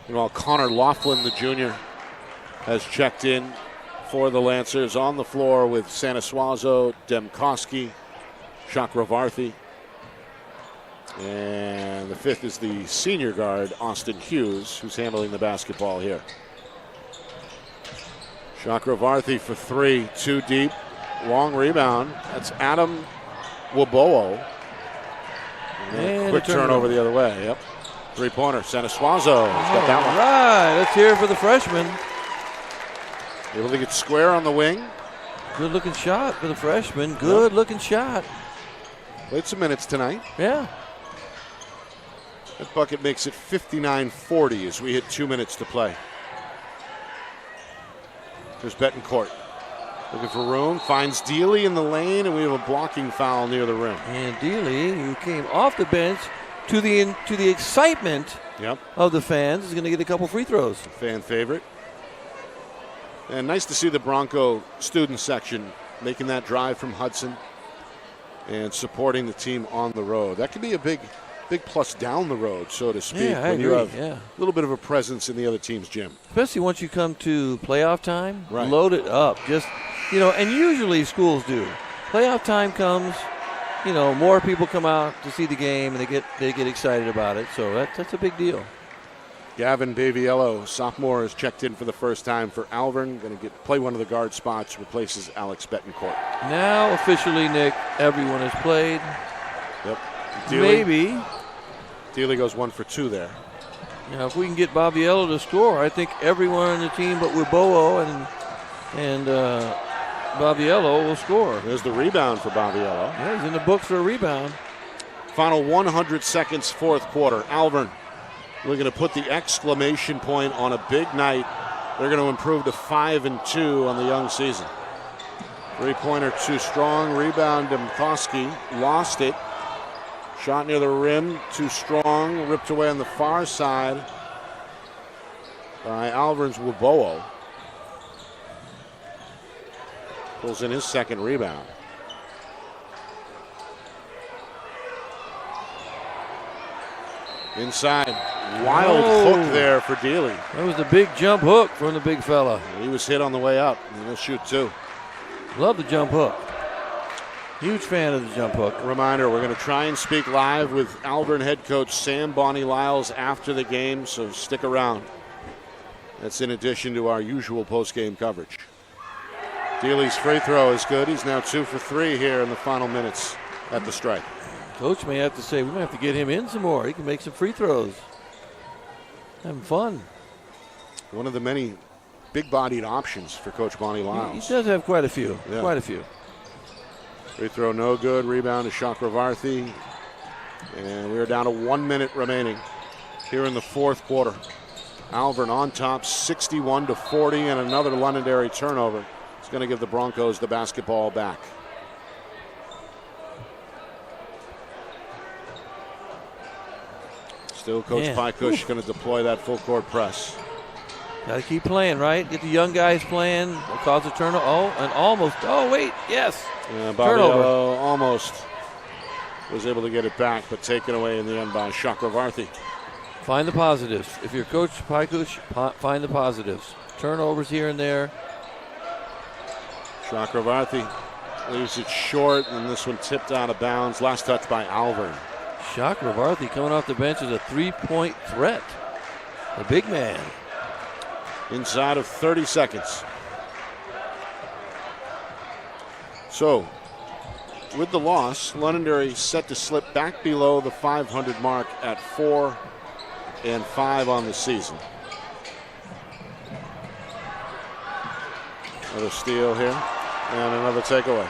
Meanwhile, Connor Laughlin, the junior, has checked in for the Lancers on the floor with Sanasuazo, Demkoski, Chakravarthi. And the fifth is the senior guard, Austin Hughes, who's handling the basketball here. Chakravarthi for three, too deep. Long rebound. That's Adam Wabowo. And quick turnover the other way. Yep. Three-pointer. Sanasuazo has got that one. All right, let's hear it for the freshman. Able to get square on the wing. Good looking shot for the freshman. Good looking shot. Played some minutes tonight. Yeah. That bucket makes it 59-40 as we hit 2 minutes to play. There's Betancourt. Looking for room. Finds Dealey in the lane, and we have a blocking foul near the rim. And Dealey, who came off the bench to the excitement of the fans, is going to get a couple free throws. Fan favorite. And nice to see the Bronco student section making that drive from Hudson and supporting the team on the road. That could be a big plus down the road, so to speak, Yeah, I when you agree. have a little bit of a presence in the other team's gym. Especially once you come to playoff time, Right. load it up. Just, and usually schools do. Playoff time comes, more people come out to see the game, and they get excited about it. So that's a big deal. Gavin Baviello, sophomore, has checked in for the first time for Alvirne. Going to play one of the guard spots, replaces Alex Betancourt. Now officially, Nick, everyone has played. Yep. Maybe. Dealey goes 1 for 2 there. If we can get Baviello to score, I think everyone on the team but Wibowo and Baviello will score. There's the rebound for Baviello. Yeah, he's in the books for a rebound. Final 100 seconds, fourth quarter. Alvirne looking to put the exclamation point on a big night. They're going to improve to 5-2 on the young season. Three-pointer too strong. Rebound, Demkoski lost it. Shot near the rim, too strong. Ripped away on the far side by Alvirne's Wabowo. Pulls in his second rebound. Inside, wild hook there for Dealey. That was the big jump hook from the big fella. He was hit on the way up, and he'll shoot two. Love the jump hook. Huge fan of the jump hook. Reminder, we're going to try and speak live with Alvirne head coach Sam Bonnie Lyles after the game, so stick around. That's in addition to our usual post-game coverage. Dealey's free throw is good. He's now 2 for 3 here in the final minutes at the strike. Coach may have to say, we might have to get him in some more. He can make some free throws. Having fun. One of the many big-bodied options for Coach Bonnie Lyles. He does have quite a few. Yeah. Quite a few. Free throw no good. Rebound to Chakravarthi. And we are down to 1 minute remaining here in the fourth quarter. Alvirne on top, 61-40, and another Londonderry turnover. It's going to give the Broncos the basketball back. Still, Coach Pykush going to deploy that full court press. Got to keep playing, right? Get the young guys playing. We'll cause a turnover. Oh, and almost. Oh, wait. Yes. Baviello almost was able to get it back, but taken away in the end by Chakravarthi. Find the positives. If you're Coach Pykush, find the positives. Turnovers here and there. Chakravarthi leaves it short, and this one tipped out of bounds. Last touch by Alvirne. Chakravarthi coming off the bench is a three-point threat. The big man. Inside of 30 seconds. So, with the loss, Londonderry set to slip back below the 500 mark at 4-5 on the season. Another steal here, and another takeaway.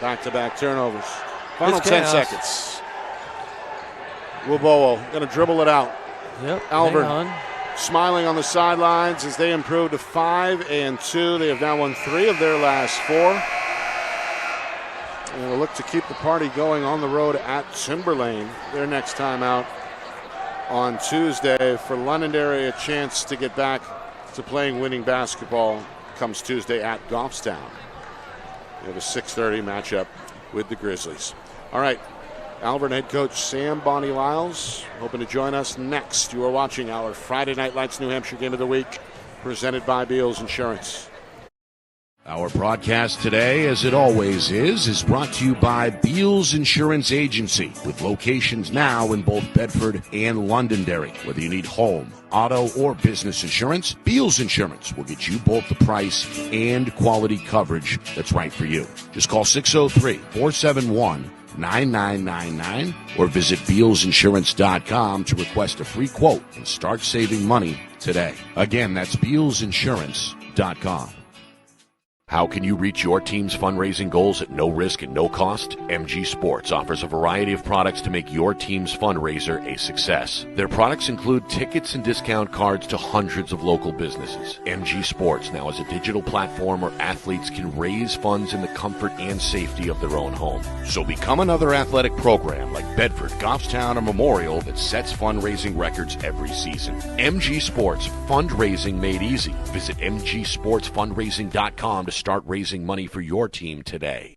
Back-to-back turnovers. Final 10 seconds. Wabowo going to dribble it out. Yep. Alvirne smiling on the sidelines as they improve to 5-2. They have now won 3 of their last 4. And will look to keep the party going on the road at Timberlane their next time out on Tuesday. For Londonderry, a chance to get back to playing winning basketball comes Tuesday at Goffstown. They have a 6:30 matchup with the Grizzlies. All right, Alvirne head coach Sam Bonnie Lyles hoping to join us next. You are watching our Friday Night Lights New Hampshire Game of the Week, presented by Beals Insurance. Our broadcast today, as it always is brought to you by Beals Insurance Agency, with locations now in both Bedford and Londonderry. Whether you need home, auto, or business insurance, Beals Insurance will get you both the price and quality coverage that's right for you. Just call 603-471-9999 or visit BealsInsurance.com to request a free quote and start saving money today. Again, that's BealsInsurance.com. How can you reach your team's fundraising goals at no risk and no cost? MG Sports offers a variety of products to make your team's fundraiser a success. Their products include tickets and discount cards to hundreds of local businesses. MG Sports now has a digital platform where athletes can raise funds in the comfort and safety of their own home. So become another athletic program like Bedford, Goffstown, or Memorial that sets fundraising records every season. MG Sports, fundraising made easy. Visit mgsportsfundraising.com to start raising money for your team today.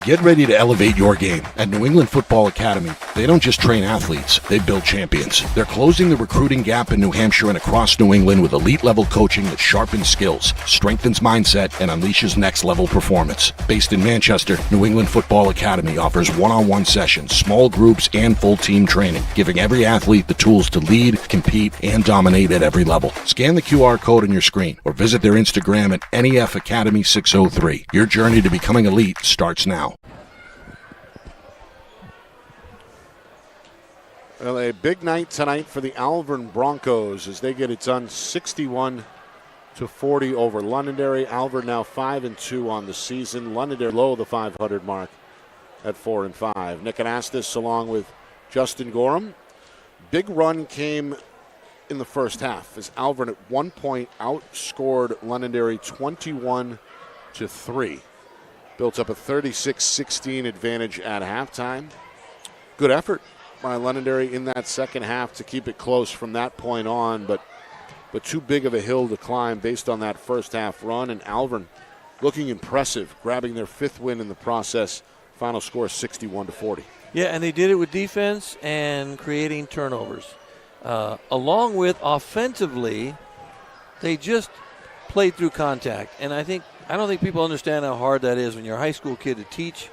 Get ready to elevate your game. At New England Football Academy, they don't just train athletes, they build champions. They're closing the recruiting gap in New Hampshire and across New England with elite-level coaching that sharpens skills, strengthens mindset, and unleashes next-level performance. Based in Manchester, New England Football Academy offers one-on-one sessions, small groups, and full-team training, giving every athlete the tools to lead, compete, and dominate at every level. Scan the QR code on your screen or visit their Instagram at NEF Academy 603. Your journey to becoming elite starts now. Well, a big night tonight for the Alvirne Broncos as they get it done 61-40 over Londonderry. Alvirne now 5-2 on the season. Londonderry low the 500 mark at 4-5. Nick Anastas along with Justin Gorham. Big run came in the first half as Alvirne at one point outscored Londonderry 21-3. Built up a 36-16 advantage at halftime. Good effort by Londonderry in that second half to keep it close from that point on, but too big of a hill to climb based on that first half run. And Alvirne looking impressive, grabbing their fifth win in the process. Final score 61-40. Yeah, and they did it with defense and creating turnovers. Along with offensively, they just played through contact. And I don't think people understand how hard that is when you're a high school kid to teach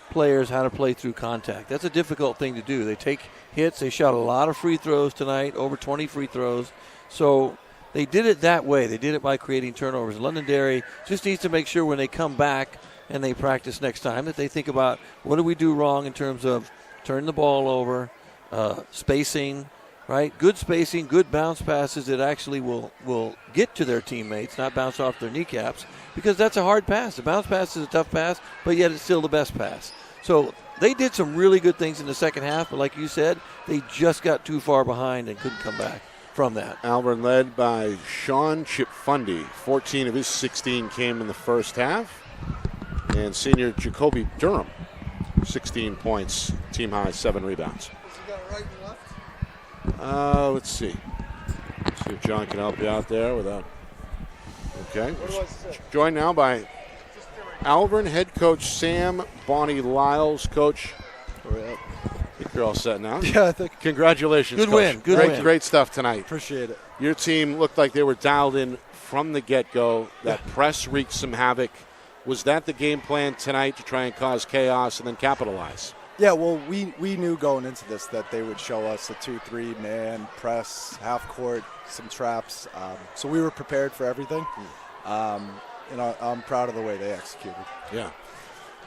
players how to play through contact. That's a difficult thing to do. They take hits. They shot a lot of free throws tonight, over 20 free throws. So they did it that way. They did it by creating turnovers. Londonderry just needs to make sure when they come back and they practice next time that they think about what do we do wrong in terms of turning the ball over, spacing, right? Good spacing, good bounce passes that actually will get to their teammates, not bounce off their kneecaps, because that's a hard pass. The bounce pass is a tough pass, but yet it's still the best pass. So they did some really good things in the second half, but like you said, they just got too far behind and couldn't come back from that. Alvirne led by Sean Chipfundy. 14 of his 16 came in the first half. And senior Jacoby Durham, 16 points, team high, 7 rebounds. Let's see. See if John can help you out there without. Okay. Joined now by Alvirne head coach Sam Bonnie Lyles. Coach, I think you're all set now. Yeah, I think. Congratulations, Good Coach. win. Good win. Great stuff tonight. Appreciate it. Your team looked like they were dialed in from the get-go. That press wreaked some havoc. Was that the game plan tonight to try and cause chaos and then capitalize? Yeah, well, we knew going into this that they would show us a 2-3 man press, half court, some traps. So we were prepared for everything. And I'm proud of the way they executed. Yeah.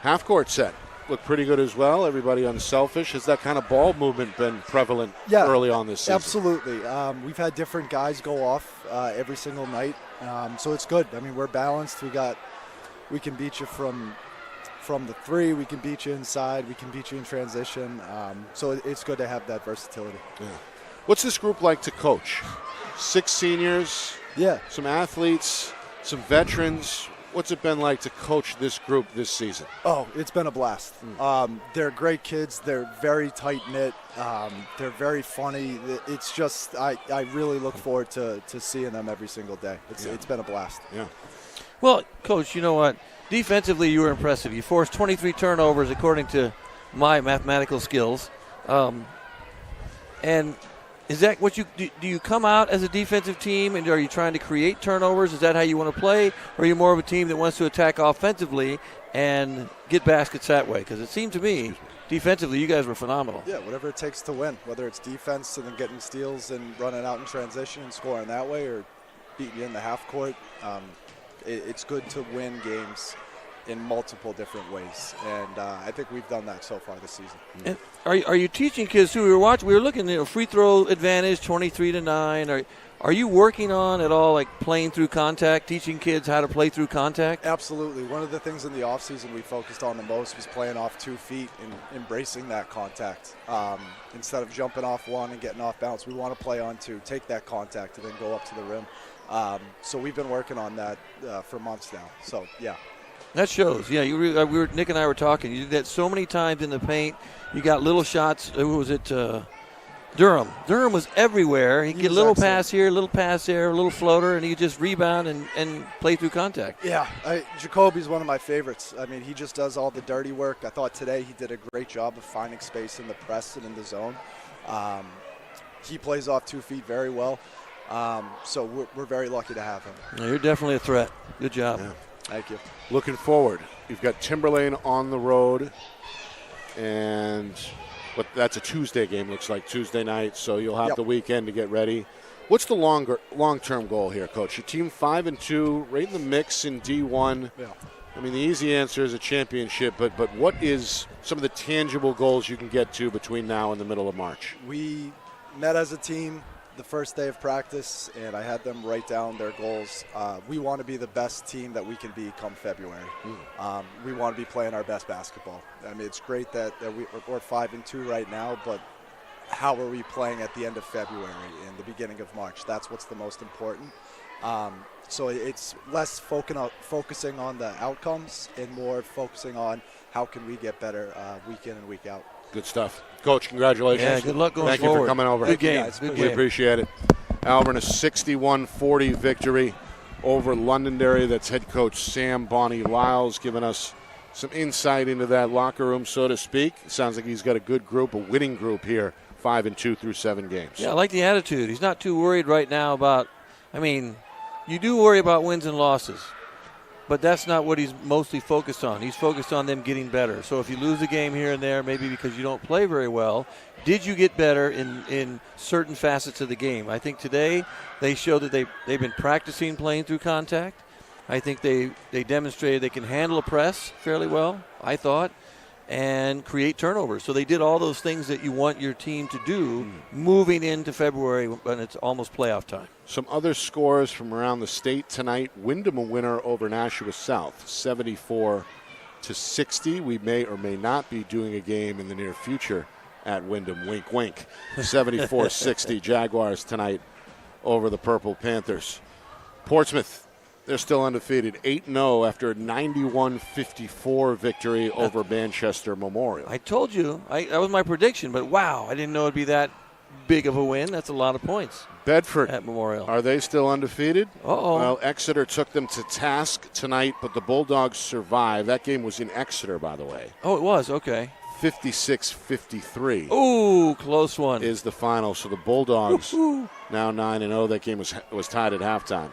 Half court set looked pretty good as well. Everybody unselfish. Has that kind of ball movement been prevalent early on this season? Absolutely. We've had different guys go off every single night. So it's good. I mean, we're balanced. We can beat you from from the three. We can beat you inside. We can beat you in transition. So it's good to have that versatility. Yeah. What's this group like to coach? 6 seniors, Yeah. some athletes, some veterans. What's it been like to coach this group this season? Oh, it's been a blast. They're great kids. They're very tight-knit. They're very funny. It's just, I really look forward to seeing them every single day. It's been a blast. Yeah. Well, Coach, you know what? Defensively, you were impressive. You forced 23 turnovers according to my mathematical skills. And is that what do you come out as a defensive team, and are you trying to create turnovers? Is that how you want to play? Or are you more of a team that wants to attack offensively and get baskets that way? Because it seemed to me, defensively, you guys were phenomenal. Yeah, whatever it takes to win, whether it's defense and then getting steals and running out in transition and scoring that way, or beating you in the half court. It's good to win games in multiple different ways, and I think we've done that so far this season. And are you teaching kids who we were watching? We were looking at free throw advantage, 23-9. Are you working on at all, like playing through contact, teaching kids how to play through contact? Absolutely. One of the things in the offseason we focused on the most was playing off 2 feet and embracing that contact. Instead of jumping off one and getting off balance, we want to play on 2, take that contact, and then go up to the rim. So we've been working on that for months now. So, yeah. That shows. Yeah, Nick and I were talking. You did that so many times in the paint. You got little shots. Who was it? Durham. Durham was everywhere. He could get a little pass here, a little pass there, a little floater, and he could just rebound and play through contact. Yeah, Jacoby's one of my favorites. I mean, he just does all the dirty work. I thought today he did a great job of finding space in the press and in the zone. He plays off 2 feet very well. So we're very lucky to have him. Yeah, you're definitely a threat. Good job. Yeah. Thank you. Looking forward. You've got Timberlane on the road, and that's a Tuesday game, looks like, Tuesday night, so you'll have the weekend to get ready. What's the long-term goal here, Coach? Your team 5-2, right in the mix in D1. Yeah. I mean, the easy answer is a championship, but what is some of the tangible goals you can get to between now and the middle of March? We met as a team the first day of practice, and I had them write down their goals. We want to be the best team that we can be come February. We want to be playing our best basketball. I mean, it's great that we're 5-2 right now, but how are we playing at the end of February and the beginning of March? That's what's the most important. So it's less focusing on the outcomes and more focusing on how can we get better week in and week out. Good stuff. Coach, congratulations. Yeah, good luck going Thank forward. you for coming over. Good game. Good We appreciate it. Alvirne, a 61-40 victory over Londonderry. That's head coach Sam Bonnie Lyles giving us some insight into that locker room, so to speak. Sounds like he's got a good group, a winning group here, 5-2 through 7 games. Yeah, I like the attitude. He's not too worried right now about, you do worry about wins and losses, but that's not what he's mostly focused on. He's focused on them getting better. So if you lose a game here and there, maybe because you don't play very well, did you get better in certain facets of the game? I think today they showed that they've been practicing playing through contact. I think they demonstrated they can handle a press fairly well, I thought, and create turnovers. So they did all those things that you want your team to do moving into February when it's almost playoff time. Some other scores from around the state tonight. Wyndham a winner over Nashua South, 74-60. We may or may not be doing a game in the near future at Wyndham. Wink, wink. 74-60 Jaguars tonight over the Purple Panthers. Portsmouth, they're still undefeated, 8-0 after a 91-54 victory over Manchester Memorial. I told you, that was my prediction, but wow, I didn't know it'd be that big of a win. That's a lot of points. Bedford at Memorial. Are they still undefeated? Uh-oh. Well, Exeter took them to task tonight, but the Bulldogs survived. That game was in Exeter, by the way. Oh, it was? Okay. 56-53. Ooh, close one. Is the final. So the Bulldogs now 9-0. That game was tied at halftime.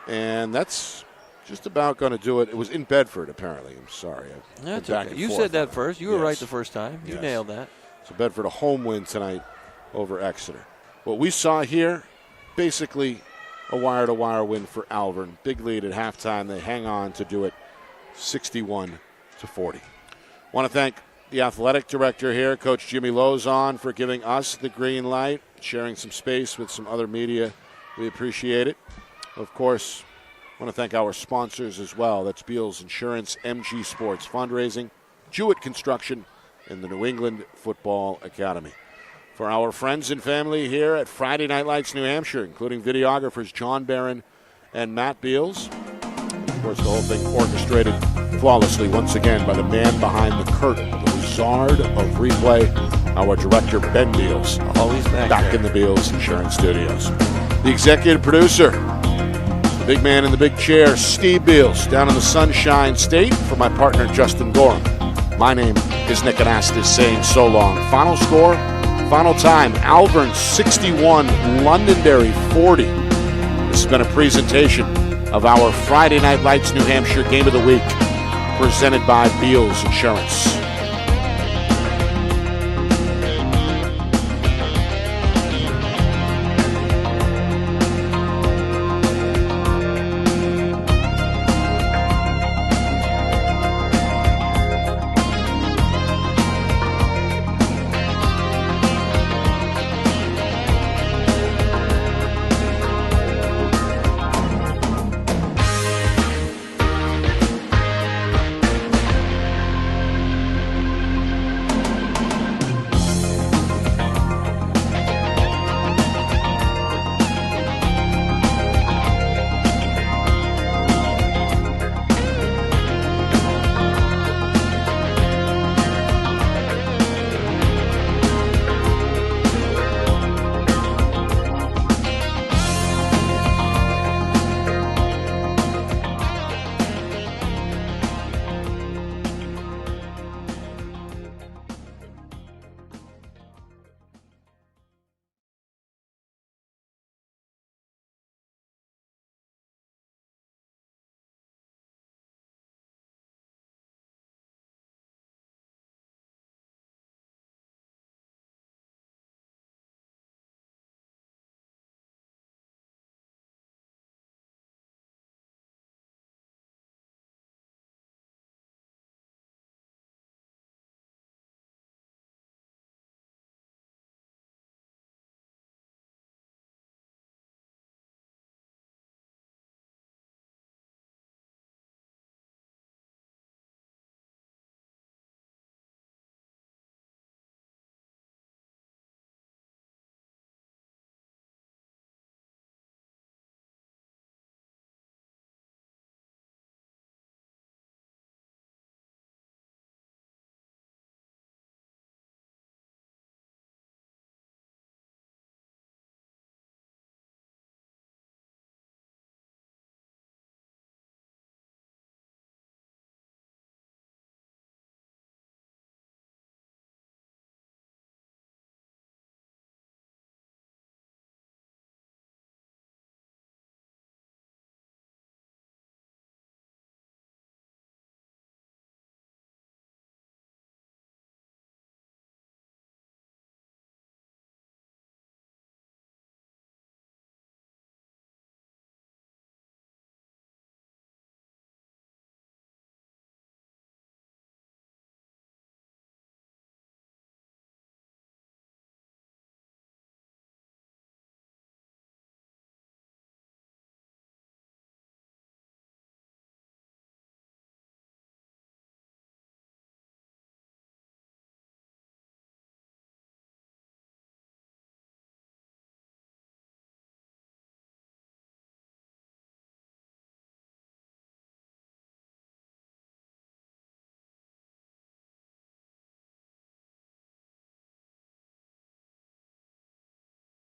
And that's just about going to do it. It was in Bedford, apparently. I'm sorry. That's okay. You said that first. You were right the first time. You nailed that. So Bedford, a home win tonight over Exeter. What we saw here, basically a wire-to-wire win for Alvirne. Big lead at halftime. They hang on to do it 61-40. Want to thank the athletic director here, Coach Jimmy Lozon, for giving us the green light, sharing some space with some other media. We appreciate it. Of course, I want to thank our sponsors as well. That's Beals Insurance, MG Sports Fundraising, Jewett Construction, and the New England Football Academy. For our friends and family here at Friday Night Lights New Hampshire, including videographers John Barron and Matt Beals. Of course, the whole thing orchestrated flawlessly once again by the man behind the curtain, the wizard of replay, our director Ben Beals. Always back in the Beals Insurance Studios. The executive producer, the big man in the big chair, Steve Beals, down in the Sunshine State. For my partner Justin Gorham, my name is Nick Anastas saying so long. Final score, final time, Alvirne 61, Londonderry 40. This has been a presentation of our Friday Night Lights New Hampshire Game of the Week, presented by Beals Insurance.